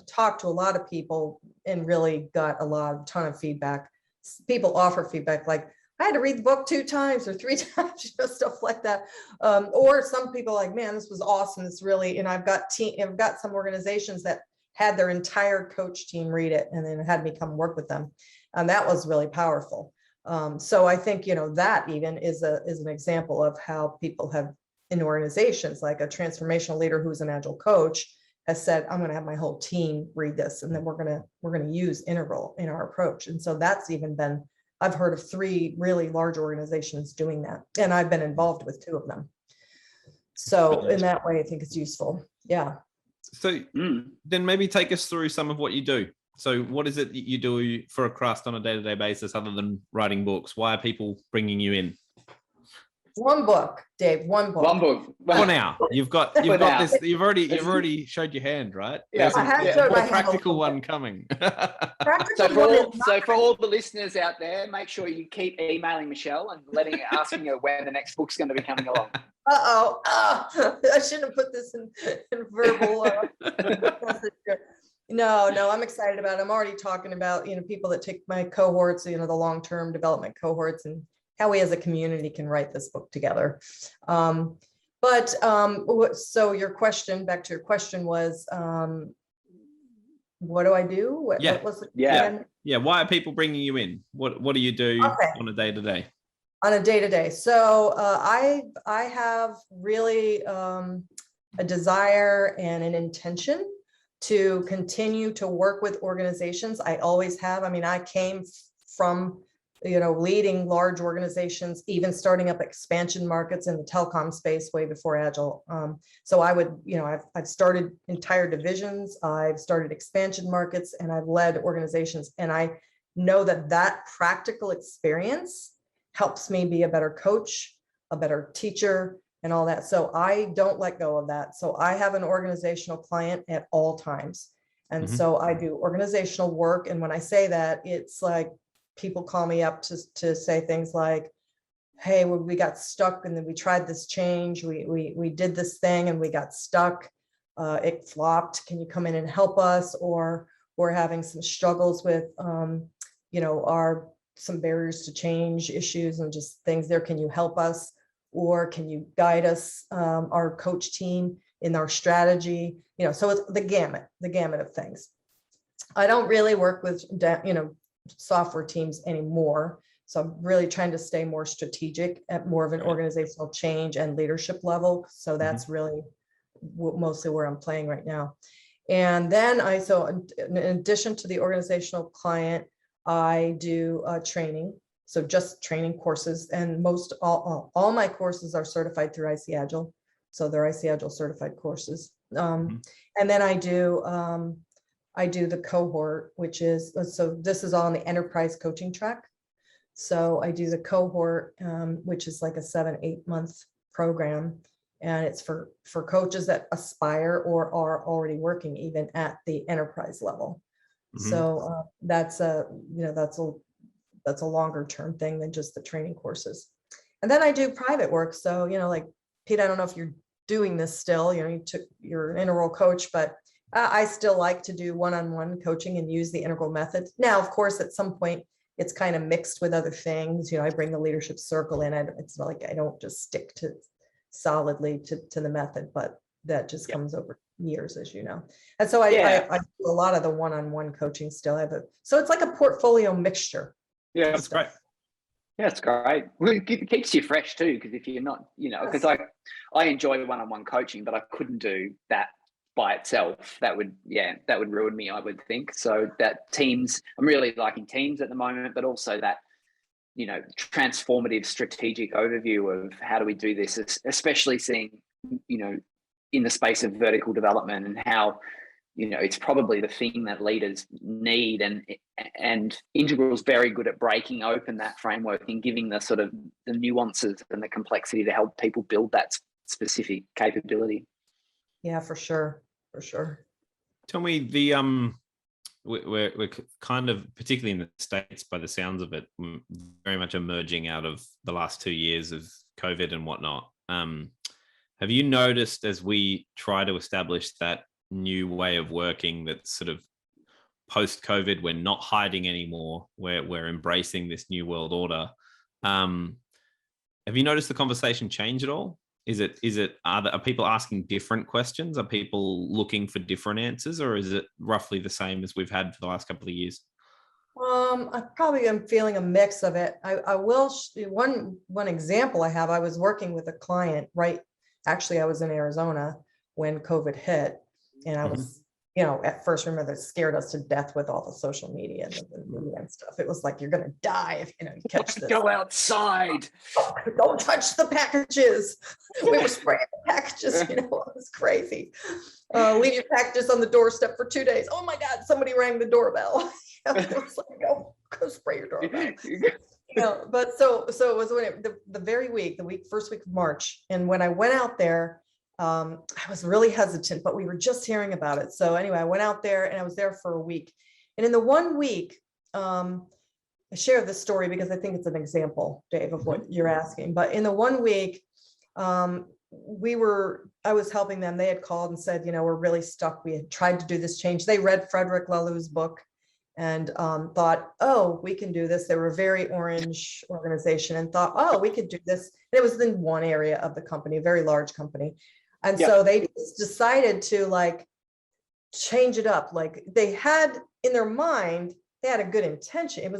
talked to a lot of people and really got a ton of feedback. People offer feedback like, I had to read the book 2 times or 3 times, stuff like that. Or some people like, man, this was awesome. It's really, and I've got some organizations that had their entire coach team read it and then had me come work with them. And that was really powerful. So I think, that even is an example of how people have in organizations, like a transformational leader who's an agile coach has said, I'm going to have my whole team read this, and then we're going to use Integral in our approach. And so that's even been, I've heard of 3 really large organizations doing that, and I've been involved with 2 of them. So in that way, I think it's useful. Yeah. So then maybe take us through some of what you do. So what is it that you do for a crust on a day-to-day basis other than writing books? Why are people bringing you in? One book, Dave, one book. One book. For now. You've got this. You've already showed your hand, right? Yeah, I have showed my hand. Practical one coming. So for all the listeners out there, make sure you keep emailing Michelle and asking her when the next book's going to be coming along. I shouldn't have put this in verbal message. No, I'm excited about it. I'm already talking about, people that take my cohorts, the long-term development cohorts, and how we as a community can write this book together. So back to your question was, what do I do? What was it? Yeah. Why are people bringing you in? What do you do on a day-to-day? On a day-to-day. So I have really a desire and an intention to continue to work with organizations. I always have. I mean, I came from, leading large organizations, even starting up expansion markets in the telecom space way before Agile. So I would, I've started entire divisions, I've started expansion markets, and I've led organizations. And I know that practical experience helps me be a better coach, a better teacher, and all that. So I don't let go of that. So I have an organizational client at all times. And so I do organizational work. And when I say that, it's like people call me up to say things like, hey, we got stuck and then we tried this change. We did this thing and we got stuck. It flopped. Can you come in and help us? Or we're having some struggles with, some barriers to change issues and just things there. Can you help us? Or can you guide us, our coach team, in our strategy? So it's the gamut of things. I don't really work with, software teams anymore. So I'm really trying to stay more strategic at more of an organizational change and leadership level. So that's really mostly where I'm playing right now. And then in addition to the organizational client, I do training. So just training courses, and all my courses are certified through IC Agile. So they're IC Agile certified courses. And then I do the cohort, which is, so this is on the enterprise coaching track. So I do the cohort, which is like a 7-8 month program. And it's for coaches that aspire or are already working even at the enterprise level. So that's a longer term thing than just the training courses. And then I do private work. So, like Pete, I don't know if you're doing this still, you're an integral coach, but I still like to do one-on-one coaching and use the integral method. Now, of course, at some point it's kind of mixed with other things. I bring the leadership circle in. It's not like I don't just stick to solidly to the method, but that just comes over years, as you know. And so I do a lot of the one-on-one coaching still. So it's like a portfolio mixture. Yeah, that's great. Yeah, it's great. Well, it keeps you fresh too, because if you're not, because I enjoy one-on-one coaching, but I couldn't do that by itself. That would ruin me, I would think. So that teams, I'm really liking teams at the moment, but also that, transformative strategic overview of how do we do this, especially seeing, in the space of vertical development and how, it's probably the thing that leaders need, and Integral is very good at breaking open that framework and giving the sort of the nuances and the complexity to help people build that specific capability. Yeah, for sure. Tell me, we're kind of, particularly in the States, by the sounds of it, very much emerging out of the last 2 years of COVID and whatnot. Have you noticed, as we try to establish that new way of working, that sort of post-COVID, we're not hiding anymore, we're embracing this new world order? Have you noticed the conversation change at all? Are people asking different questions? Are people looking for different answers, or is it roughly the same as we've had for the last couple of years? I probably am feeling a mix of it. I will, one example I have, I was working with a client, actually I was in Arizona when COVID hit, and I was, at first, remember, that scared us to death with all the social media and the media and stuff. It was like, you're going to die if you catch this. Go outside. Don't touch the packages. We were spraying the packages. It was crazy. Leave your packages on the doorstep for 2 days. Oh my God, somebody rang the doorbell. It was like, go spray your doorbell. But so it was when the first week of March, and when I went out there, I was really hesitant, but we were just hearing about it. So anyway, I went out there and I was there for a week. And in the 1 week, I share this story because I think it's an example, Dave, of what you're asking. But in the 1 week, I was helping them. They had called and said, we're really stuck. We had tried to do this change. They read Frederick Laloux's book and thought, we can do this. They were a very orange organization and thought, we could do this. And it was in one area of the company, a very large company. And so they just decided to change it up. They had in their mind, they had a good intention. It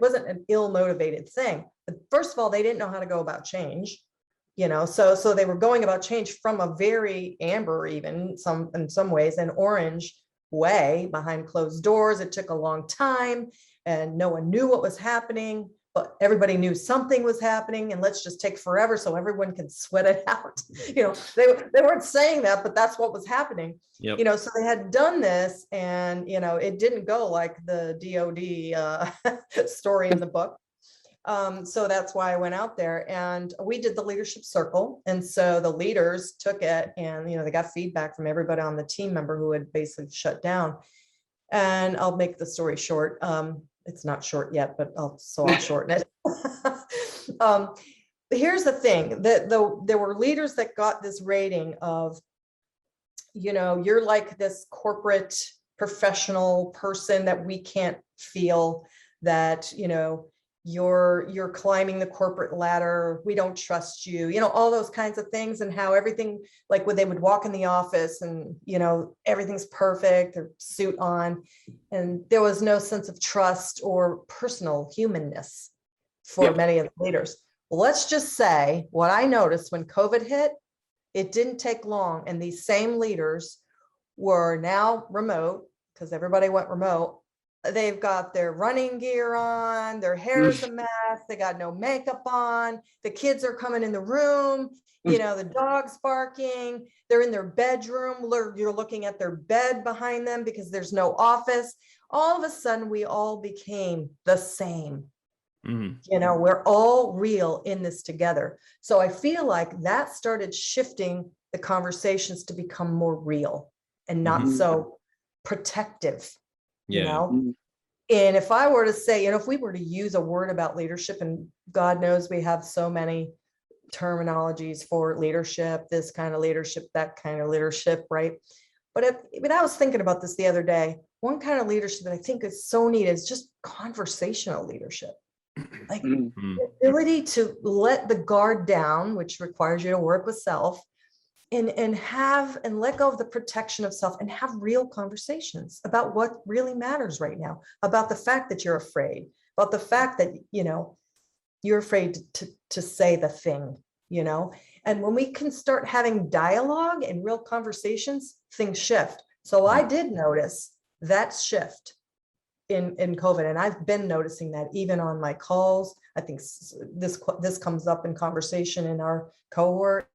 wasn't an ill-motivated thing. But first of all, they didn't know how to go about change, so they were going about change from a very amber, even in some ways, an orange way behind closed doors. It took a long time and no one knew what was happening, but everybody knew something was happening, and let's just take forever so everyone can sweat it out. They weren't saying that, but that's what was happening. Yep. So they had done this, and it didn't go like the DOD story in the book. So that's why I went out there, and we did the leadership circle. And so the leaders took it, and they got feedback from everybody on the team member who had basically shut down. And I'll make the story short. It's not short yet, but I'll shorten it. Here's the thing, that there were leaders that got this rating of, you're like this corporate professional person that we can't feel, that, you're climbing the corporate ladder. We don't trust you, all those kinds of things, and how everything, like when they would walk in the office and, everything's perfect, their suit on, and there was no sense of trust or personal humanness for many of the leaders. Well, let's just say what I noticed when COVID hit, it didn't take long. And these same leaders were now remote, because everybody went remote. they've got their running gear on, their hair is a mess, they got no makeup on, the kids are coming in the room, you know, the dog's barking, they're in their bedroom, you're looking at their bed behind them because there's no office. All of a sudden, we all became the same. You know, we're all real in this together. So I feel like that started shifting the conversations to become more real and not so protective, you know? And if I were to say, you know, if we were to use a word about leadership, and God knows we have so many terminologies for leadership, this kind of leadership, that kind of leadership, right? But I was thinking about this the other day. One kind of leadership that I think is so needed is just conversational leadership. Like the ability to let the guard down, which requires you to work with self, and let go of the protection of self and have real conversations about what really matters right now, about the fact that you're afraid, about the fact that, you know, you're afraid to say the thing, you know. And when we can start having dialogue and real conversations, things shift. So I did notice that shift in COVID, and I've been noticing that even on my calls. I think this comes up in conversation in our cohort,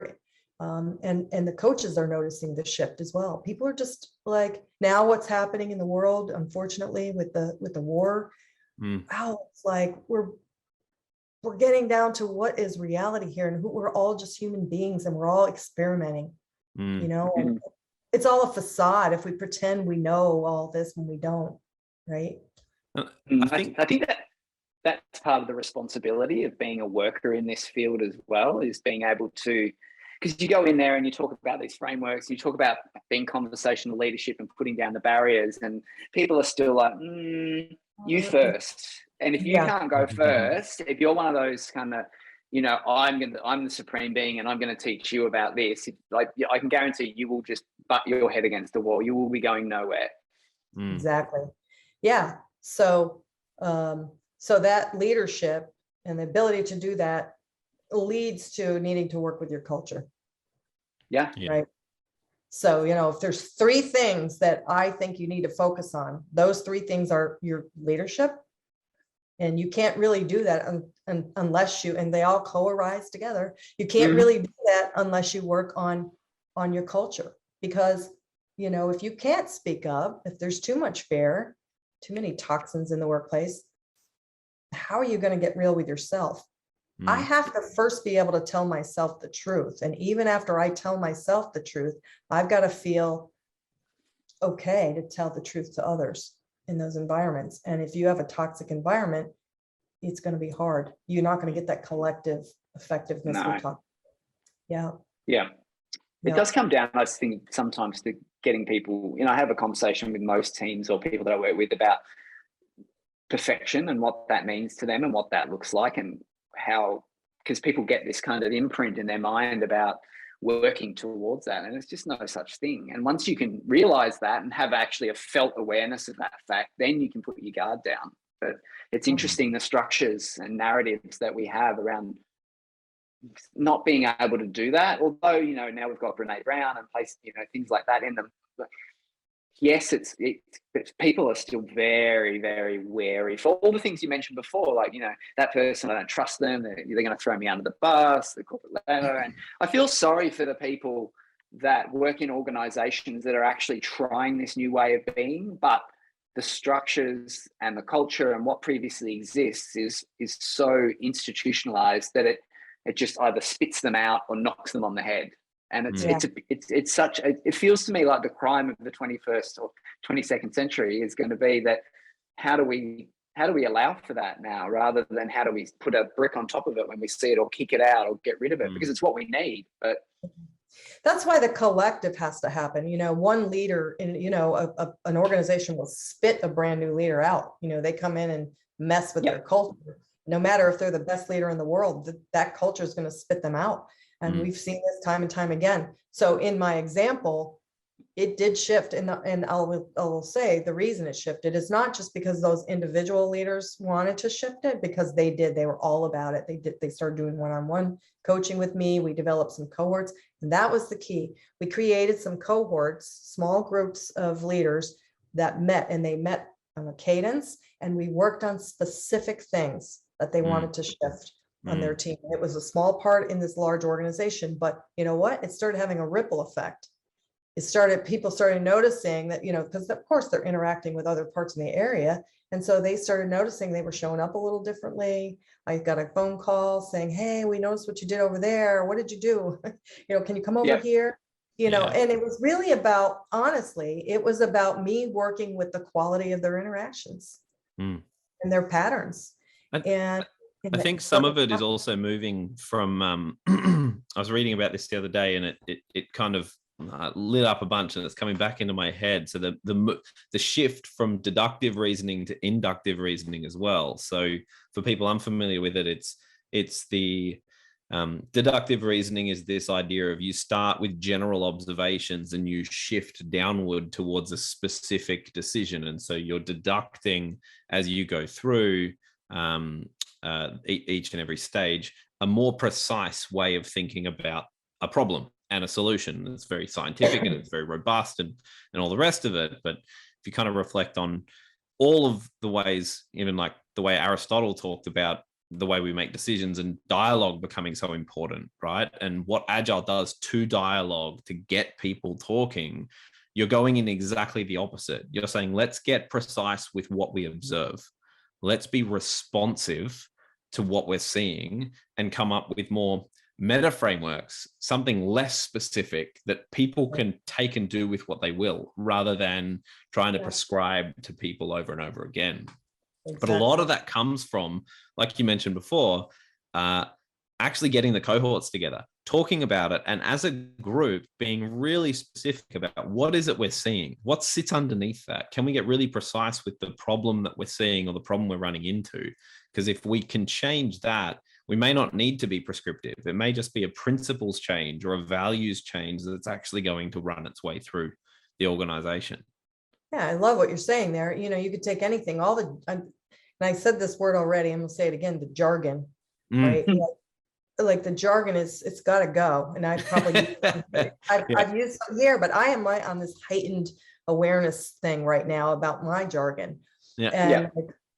and the coaches are noticing the shift as well. People are just like, now what's happening in the world, unfortunately, with the war, wow, it's like we're getting down to what is reality here, and we're all just human beings, and we're all experimenting, you know. And it's all a facade if we pretend we know all this when we don't. Right. I think that's part of the responsibility of being a worker in this field as well, is being able to, because you go in there and you talk about these frameworks, you talk about being conversational leadership and putting down the barriers, and people are still like, you first. And if you can't go first, if you're one of those kind of, you know, I'm the supreme being and I'm going to teach you about this, like I can guarantee you will just butt your head against the wall. You will be going nowhere. Exactly. Yeah. So, so that leadership and the ability to do that leads to needing to work with your culture. Yeah. Right. So, you know, if there's 3 things that I think you need to focus on, those 3 things are your leadership. And you can't really do that unless and they all co-arise together. You can't really do that unless you work on your culture, because, you know, if you can't speak up, if there's too much fear, too many toxins in the workplace, how are you going to get real with yourself? I have to first be able to tell myself the truth. And even after I tell myself the truth, I've got to feel okay to tell the truth to others in those environments. And if you have a toxic environment, it's going to be hard. You're not going to get that collective effectiveness. Yeah. It does come down, I think, sometimes to getting people, you know, I have a conversation with most teams or people that I work with about perfection and what that means to them and what that looks like, and how, because people get this kind of imprint in their mind about working towards that, and it's just no such thing. And once you can realize that and have actually a felt awareness of that fact, then you can put your guard down. But it's interesting, the structures and narratives that we have around not being able to do that. Although, you know, now we've got Brene Brown and place, you know, things like that in them. But yes, it's people are still very, very wary for all the things you mentioned before. Like, you know, that person, I don't trust them. They're going to throw me under the bus, the corporate ladder. And I feel sorry for the people that work in organizations that are actually trying this new way of being, but the structures and the culture and what previously exists is so institutionalized that it just either spits them out or knocks them on the head. And it's such it feels to me like the crime of the 21st or 22nd century is going to be that how do we allow for that now, rather than how do we put a brick on top of it when we see it, or kick it out or get rid of it, because it's what we need. But that's why the collective has to happen. You know, one leader in, you know, an organization will spit a brand new leader out. You know, they come in and mess with their culture. No matter if they're the best leader in the world, that culture is going to spit them out. And we've seen this time and time again. So in my example, it did shift. And I'll say the reason it shifted is not just because those individual leaders wanted to shift it, because they did. They were all about it. They started doing one-on-one coaching with me. We developed some cohorts, and that was the key. We created some cohorts, small groups of leaders that met, and they met cadence, and we worked on specific things that they wanted to shift on their team. It was a small part in this large organization, but you know what? It started having a ripple effect. People started noticing that, because of course they're interacting with other parts in the area. And so they started noticing they were showing up a little differently. I got a phone call saying, hey, we noticed what you did over there. What did you do? Can you come over here? And it was really about, honestly, it was about me working with the quality of their interactions and their patterns. And I think some of it is also moving from, I was reading about this the other day, and it kind of lit up a bunch, and it's coming back into my head. So the shift from deductive reasoning to inductive reasoning as well. So for people unfamiliar with it, it's the deductive reasoning is this idea of you start with general observations and you shift downward towards a specific decision. And so you're deducting as you go through each and every stage, a more precise way of thinking about a problem and a solution. It's very scientific and it's very robust and all the rest of it. But if you kind of reflect on all of the ways, even like the way Aristotle talked about the way we make decisions and dialogue becoming so important, right? And what Agile does to dialogue to get people talking, you're going in exactly the opposite. You're saying, let's get precise with what we observe. Let's be responsive to what we're seeing and come up with more meta frameworks, something less specific that people can take and do with what they will, rather than trying to prescribe to people over and over again. Exactly. But a lot of that comes from, like you mentioned before, actually getting the cohorts together, talking about it, and as a group being really specific about what is it we're seeing, what sits underneath that. Can we get really precise with the problem that we're seeing or the problem we're running into? Because if we can change that, we may not need to be prescriptive. It may just be a principles change or a values change that's actually going to run its way through the organization. Yeah, I love what you're saying there. You could take anything, and I said this word already, I'm gonna say it again, the jargon, right? Like the jargon it's got to go. And I probably, I've used some here, but I am on this heightened awareness thing right now about my jargon. Like,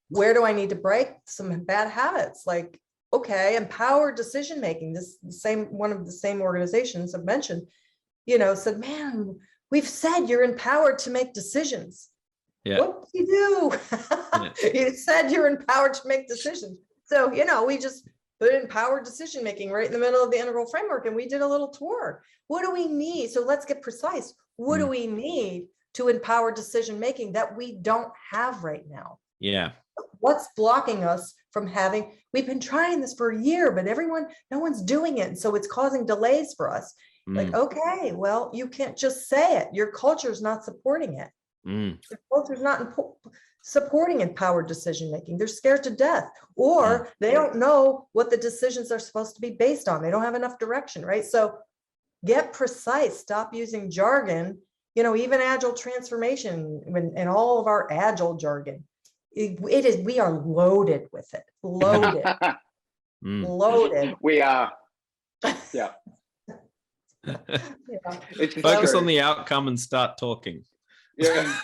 where do I need to break some bad habits? Like, okay, empowered decision-making, one of the same organizations I've mentioned, said, man, we've said you're empowered to make decisions. What do you do? You said you're empowered to make decisions. So, we just put empowered decision-making right in the middle of the Integral framework, and we did a little tour. What do we need? So let's get precise. What do we need to empower decision-making that we don't have right now? Yeah. What's blocking us from having, we've been trying this for a year, but no one's doing it. And so it's causing delays for us. Like, okay, well, you can't just say it. Your culture is not supporting it. Your culture is not supporting empowered decision-making. They're scared to death, or they don't know what the decisions are supposed to be based on. They don't have enough direction, right? So get precise, stop using jargon, even agile transformation and all of our agile jargon. We are loaded with it. Loaded. We are. Yeah. Focus on the outcome and start talking. Yeah.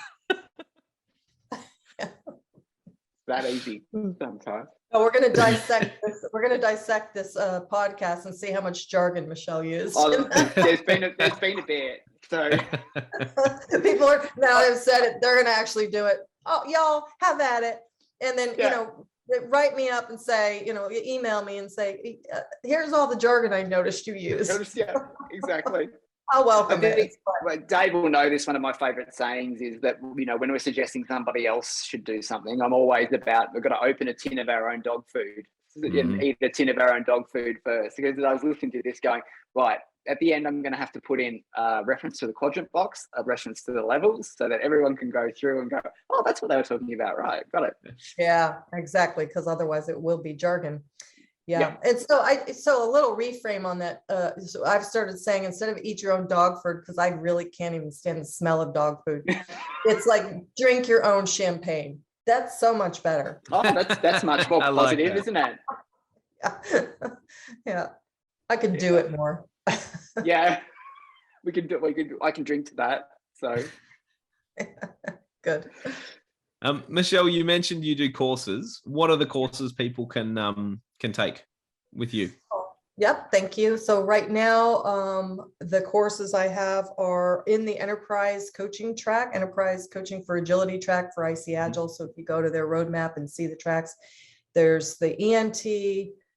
That easy sometimes. Oh, we're going to dissect this. We're going to dissect this podcast and see how much jargon Michele used. There's been a bit. So people are now they've said it. They're going to actually do it. Oh, y'all have at it. And then write me up and say, email me and say, here's all the jargon I noticed you use. Yeah, exactly. I'll welcome it. Dave will know this. One of my favorite sayings is that, when we're suggesting somebody else should do something, I'm always about, we've got to open a tin of our own dog food and eat a tin of our own dog food first. Because I was listening to this going, right, at the end, I'm going to have to put in a reference to the quadrant box, a reference to the levels, so that everyone can go through and go, oh, that's what they were talking about. Right. Got it. Yeah, exactly. Because otherwise it will be jargon. Yeah. And so a little reframe on that. So I've started saying, instead of eat your own dog food, because I really can't even stand the smell of dog food. It's like drink your own champagne. That's so much better. Oh, that's much more positive, isn't it? Yeah. I could do it more. Yeah. I can drink to that. So good. Michele, you mentioned you do courses. What are the courses people can take with you? Yep, thank you. So right now, the courses I have are in the enterprise coaching track, enterprise coaching for agility track for IC Agile. So if you go to their roadmap and see the tracks, there's the ENT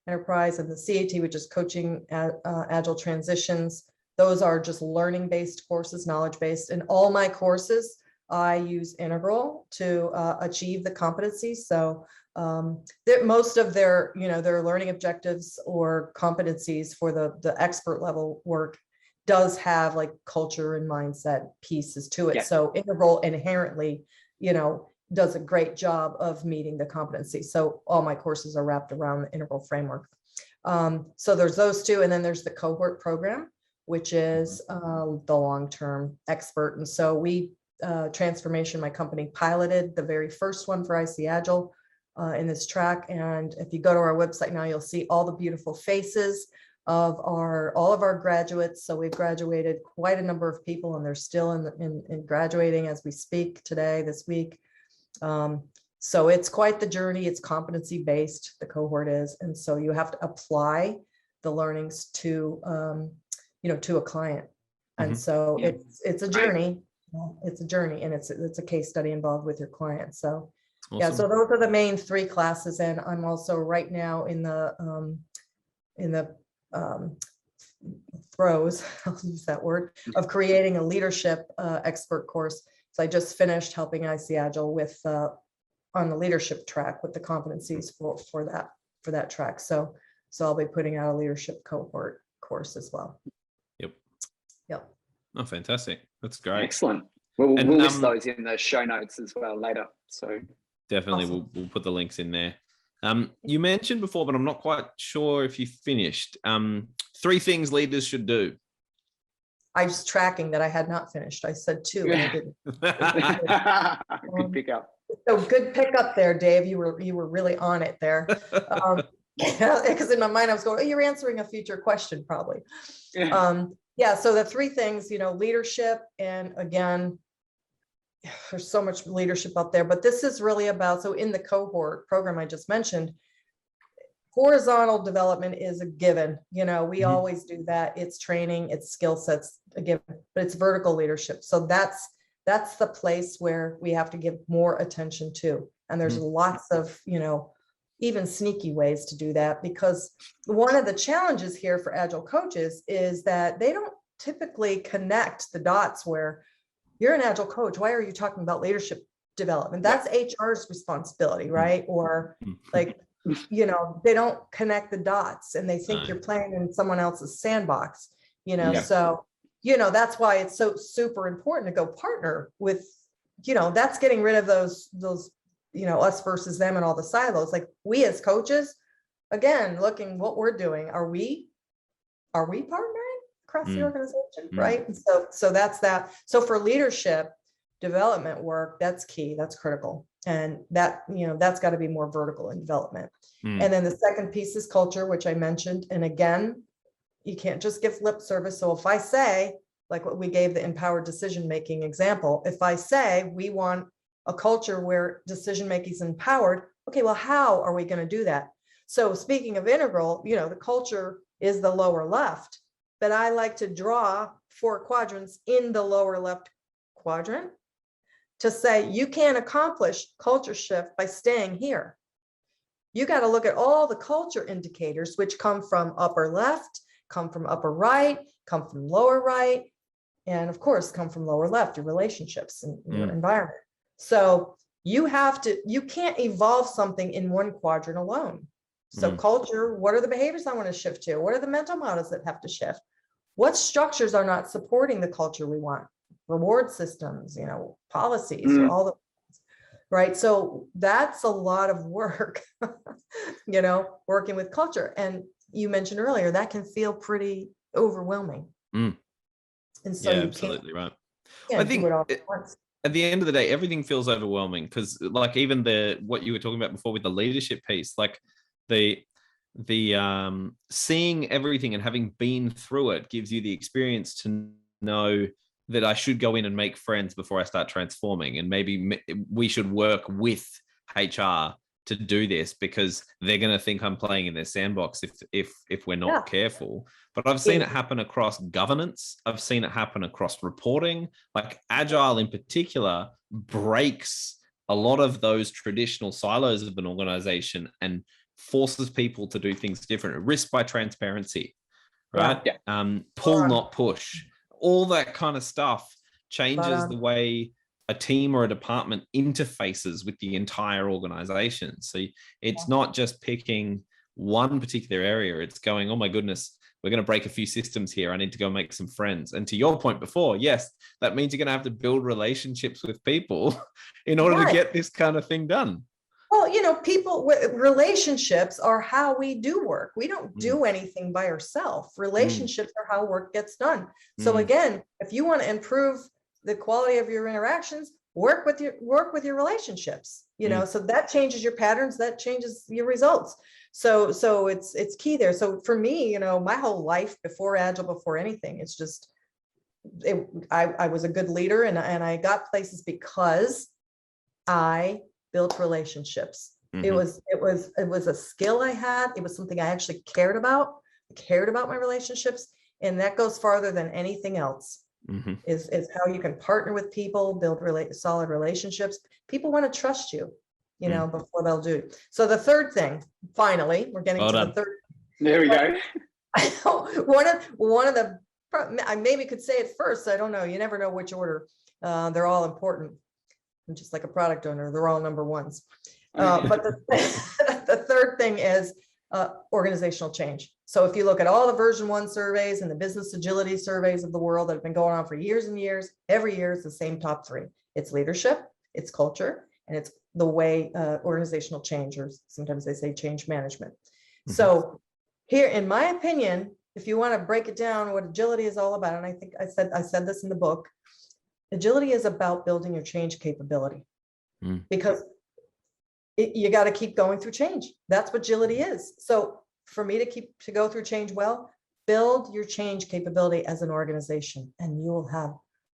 enterprise and the CAT, which is coaching agile transitions. Those are just learning-based courses, knowledge-based. And all my courses, I use Integral to achieve the competencies. So most of their learning objectives or competencies for the expert level work does have like culture and mindset pieces to it. Yeah. So Integral inherently, does a great job of meeting the competency. So all my courses are wrapped around the Integral framework. So there's those two, and then there's the cohort program, which is the long-term expert. And so we Transformation, my company, piloted the very first one for IC Agile in this track. And if you go to our website now, you'll see all the beautiful faces of all of our graduates. So we've graduated quite a number of people, and they're still in graduating as we speak today, this week. So it's quite the journey. It's competency based, the cohort is, and so you have to apply the learnings to to a client. And so it's a journey. It's a journey, and it's a case study involved with your client. So awesome. Yeah, so those are the main 3 classes, and I'm also right now in the throes, I'll use that word, of creating a leadership expert course. So I just finished helping IC Agile with on the leadership track with the competencies for that track. So I'll be putting out a leadership cohort course as well. Yep. Oh, fantastic. That's great. Excellent. We'll list those in the show notes as well later. So definitely awesome. we'll put the links in there. You mentioned before, but I'm not quite sure if you finished. 3 things leaders should do. I was tracking that I had not finished. I said 2 and I didn't. Good pick up. So good pick up there, Dave. You were really on it there. Because in my mind I was going, oh, you're answering a future question probably. Yeah, so the 3 things, leadership, and again, there's so much leadership out there, but this is really about, so in the cohort program I just mentioned, horizontal development is a given. We always do that. It's training, it's skill sets, a given, but it's vertical leadership. So that's the place where we have to give more attention to. And there's lots of, even sneaky ways to do that, because one of the challenges here for Agile coaches is that they don't typically connect the dots where you're an Agile coach. Why are you talking about leadership development? That's HR's responsibility, right? Or like, they don't connect the dots, and they think you're playing in someone else's sandbox, so, that's why it's so super important to go partner with, that's getting rid of those us versus them and all the silos. Like, we as coaches, again, looking what we're doing, are we partnering across the organization, right? And so that's that. So for leadership development work, that's key, that's critical, and that that's got to be more vertical in development. And then the second piece is culture, which I mentioned, and again, you can't just give lip service. So if I say, like what we gave the empowered decision making example, if I say we want a culture where decision making is empowered, okay, well, how are we going to do that? So speaking of Integral, the culture is the lower left, but I like to draw 4 quadrants in the lower left quadrant to say you can't accomplish culture shift by staying here. You got to look at all the culture indicators, which come from upper left, come from upper right, come from lower right, and of course come from lower left, your relationships and your environment. So you can't evolve something in one quadrant alone. So culture, what are the behaviors I want to shift to? What are the mental models that have to shift? What structures are not supporting the culture we want? Reward systems, policies, or all the, right? So that's a lot of work, working with culture. And you mentioned earlier, that can feel pretty overwhelming. And so you absolutely right. I think it all at once. At the end of the day, everything feels overwhelming, because like even what you were talking about before with the leadership piece, like the seeing everything and having been through it gives you the experience to know that I should go in and make friends before I start transforming. And maybe we should work with HR to do this because they're going to think I'm playing in their sandbox if we're not careful. But I've seen it happen across governance. I've seen it happen across reporting. Like Agile in particular breaks a lot of those traditional silos of an organization and forces people to do things different. Risk by transparency, right? Pull, not push. All that kind of stuff changes the way a team or a department interfaces with the entire organization. So it's not just picking one particular area. It's going, oh my goodness, we're going to break a few systems here. I need to go make some friends. And to your point before, yes, that means you're going to have to build relationships with people in order to get this kind of thing done. Well, relationships are how we do work. We don't do anything by ourselves. Relationships are how work gets done. So again, if you want to improve the quality of your interactions, work with your relationships, so that changes your patterns, that changes your results. So it's key there. So for me, my whole life before Agile, before anything, it's just, I was a good leader and I got places because I built relationships. It was a skill I had. It was something I actually cared about. I cared about my relationships. And that goes farther than anything else. Is how you can partner with people, build solid relationships. People want to trust you, before they'll do. So the third thing, finally, we're getting to the third. There we go. One of the, I maybe could say it first. I don't know. You never know which order. They're all important. I'm just like a product owner. They're all number ones. But the third thing is organizational change. So if you look at all the version 1 surveys and the business agility surveys of the world that have been going on for years and years, every year it's the same top 3. It's leadership, it's culture, and it's the way organizational change, or sometimes they say change management. So here, in my opinion, if you want to break it down, what agility is all about, and I think I said this in the book, agility is about building your change capability, because you got to keep going through change. That's what agility is. So for me to go through change well, build your change capability as an organization, and you will have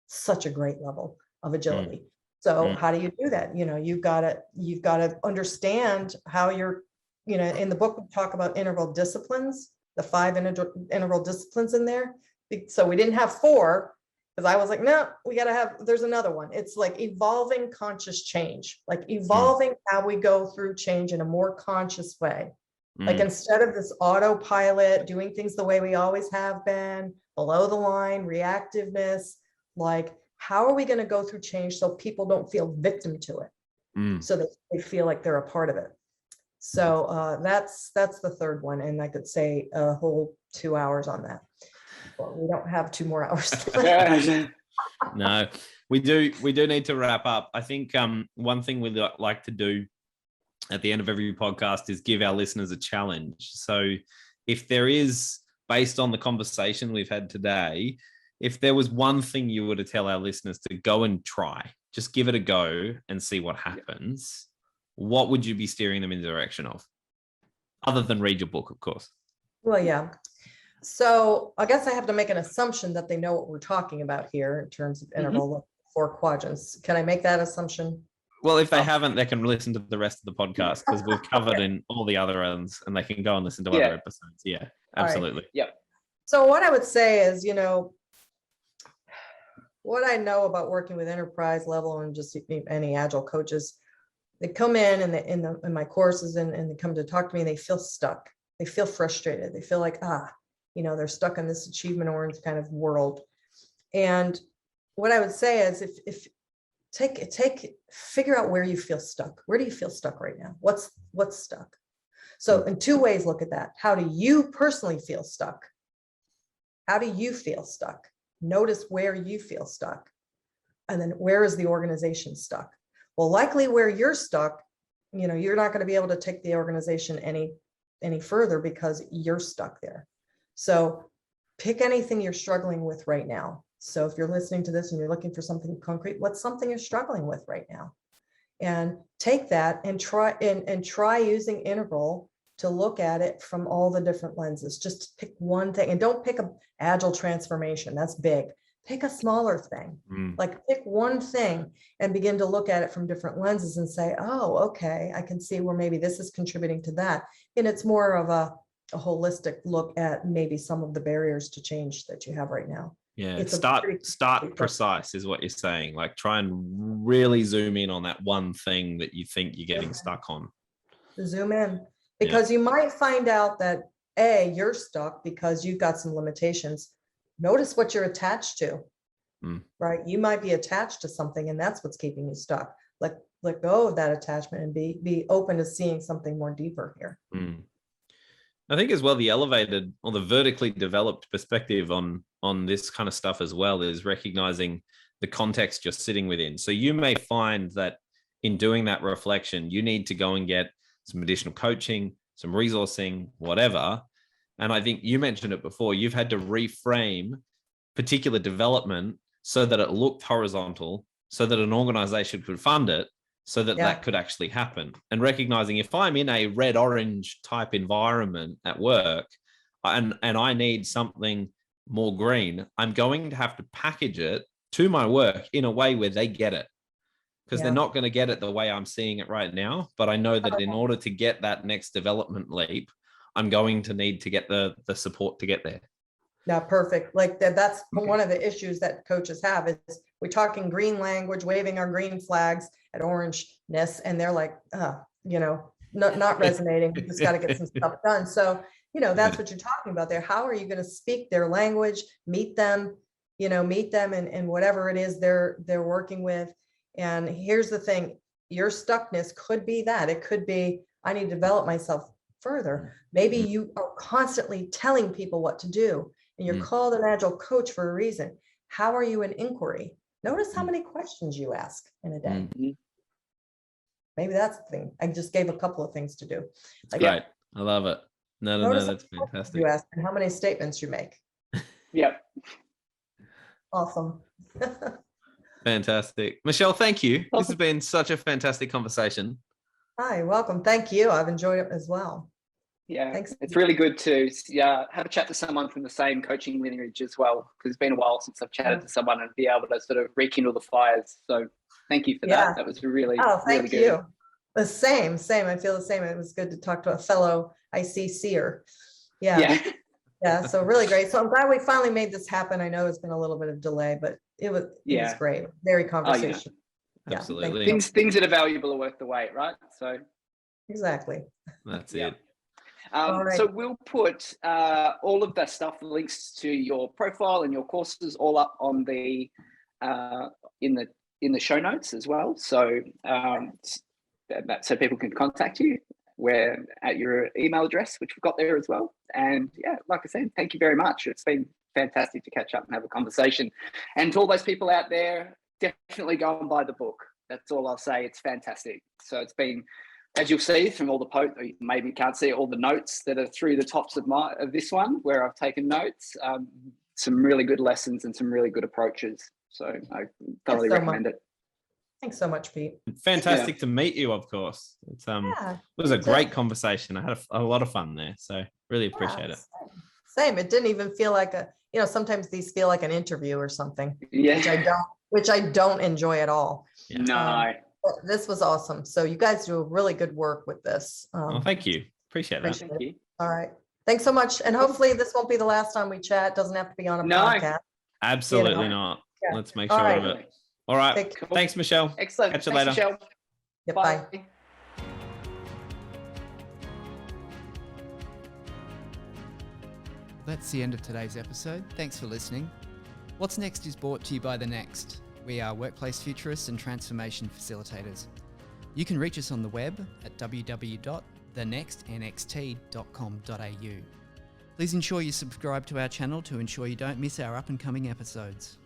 such a great level of agility. So how do you do that? You've got to understand how you're, in the book we talk about integral disciplines, the 5 integral disciplines in there. So we didn't have 4. Because I was like, no, we got to there's another one. It's like evolving conscious change, like evolving how we go through change in a more conscious way. Like instead of this autopilot, doing things the way we always have been, below the line, reactiveness, like how are we going to go through change so people don't feel victim to it? So that they feel like they're a part of it. So that's the third one. And I could say a whole 2 hours on that. Well, we don't have 2 more hours. No, we do need to wrap up. I think one thing we like to do at the end of every podcast is give our listeners a challenge. So if there is, based on the conversation we've had today, if there was one thing you were to tell our listeners to go and try, just give it a go and see what happens, what would you be steering them in the direction of? Other than read your book, of course. Well, yeah. So I guess I have to make an assumption that they know what we're talking about here in terms of integral 4 quadrants. Can I make that assumption? Well, if they haven't, they can listen to the rest of the podcast because we've covered in all the other ones, and they can go and listen to other episodes. Yeah, absolutely. Right. Yep. So what I would say is, what I know about working with enterprise level and just any agile coaches, they come in my courses and they come to talk to me and they feel stuck. They feel frustrated. They feel like, they're stuck in this achievement oriented kind of world. And what I would say is if figure out where you feel stuck. Where do you feel stuck right now? What's stuck? So in 2 ways, look at that. How do you personally feel stuck? How do you feel stuck? Notice where you feel stuck. And then where is the organization stuck? Well, likely where you're stuck, you're not going to be able to take the organization any further because you're stuck there. So pick anything you're struggling with right now. So if you're listening to this and you're looking for something concrete, what's something you're struggling with right now? And take that and try using integral to look at it from all the different lenses. Just pick one thing and don't pick a agile transformation. That's big. Pick a smaller thing, like pick one thing and begin to look at it from different lenses and say, oh, okay, I can see where maybe this is contributing to that. And it's more of a holistic look at maybe some of the barriers to change that you have right now. Yeah, It's start precise is what you're saying. Like try and really zoom in on that one thing that you think you're getting stuck on. Zoom in, because you might find out that A, you're stuck because you've got some limitations. Notice what you're attached to, right? You might be attached to something and that's what's keeping you stuck. Let go of that attachment and be open to seeing something more deeper here. I think as well, the elevated or the vertically developed perspective on this kind of stuff as well is recognizing the context you're sitting within. So you may find that in doing that reflection, you need to go and get some additional coaching, some resourcing, whatever. And I think you mentioned it before, you've had to reframe particular development so that it looked horizontal, so that an organization could fund it, so that that could actually happen. And recognizing if I'm in a red-orange type environment at work and I need something more green, I'm going to have to package it to my work in a way where they get it. Because they're not going to get it the way I'm seeing it right now. But I know that in order to get that next development leap, I'm going to need to get the support to get there. Yeah, perfect. Like that's one of the issues that coaches have is we're talking green language, waving our green flags at orangeness, and they're like, not resonating. We just got to get some stuff done. So, that's what you're talking about there. How are you going to speak their language, meet them and whatever it is they're working with. And here's the thing, your stuckness could be that. It could be, I need to develop myself further. Maybe you are constantly telling people what to do and you're called an agile coach for a reason. How are you in inquiry? Notice how many questions you ask in a day. Maybe that's the thing. I just gave a couple of things to do. That's great. I love it. No, that's fantastic. You ask and how many statements you make. Yep. Awesome. Fantastic. Michele, thank you. This has been such a fantastic conversation. Hi, welcome. Thank you. I've enjoyed it as well. Yeah, thanks. It's really good to have a chat to someone from the same coaching lineage as well, because it's been a while since I've chatted to someone and be able to sort of rekindle the fires. So thank you for that. That was really, thank really you. Good. The same. I feel the same. It was good to talk to a fellow ICCer. Yeah. So really great. So I'm glad we finally made this happen. I know it's been a little bit of delay, but it was great. Very conversation. Absolutely. Things that are valuable are worth the wait, right? So exactly. That's it. Right. So we'll put all of that stuff, the links to your profile and your courses, all up on the in the show notes as well. So so people can contact you. We're at your email address, which we've got there as well. And like I said, thank you very much. It's been fantastic to catch up and have a conversation. And to all those people out there, definitely go and buy the book. That's all I'll say. It's fantastic. So it's been, as you'll see from all the posts, maybe you can't see all the notes that are through the tops of this one, where I've taken notes, some really good lessons and some really good approaches. So I thoroughly recommend it. Thanks so much, Pete. Fantastic to meet you, of course. It was a great conversation. I had a lot of fun there. So really appreciate it. Same. It didn't even feel like sometimes these feel like an interview or something. Yeah. Which I don't enjoy at all. Yeah. No. This was awesome. So you guys do really good work with this. Thank you. Appreciate that. Thank you. All right. Thanks so much. And hopefully this won't be the last time we chat. It doesn't have to be on a podcast. Absolutely not. Yeah. Let's make sure of it. All right. Cool. Thanks, Michele. Excellent. Catch you later. Michele. Bye. That's the end of today's episode. Thanks for listening. What's Next is brought to you by The Next. We are workplace futurists and transformation facilitators. You can reach us on the web at www.thenextnxt.com.au. Please ensure you subscribe to our channel to ensure you don't miss our up and coming episodes.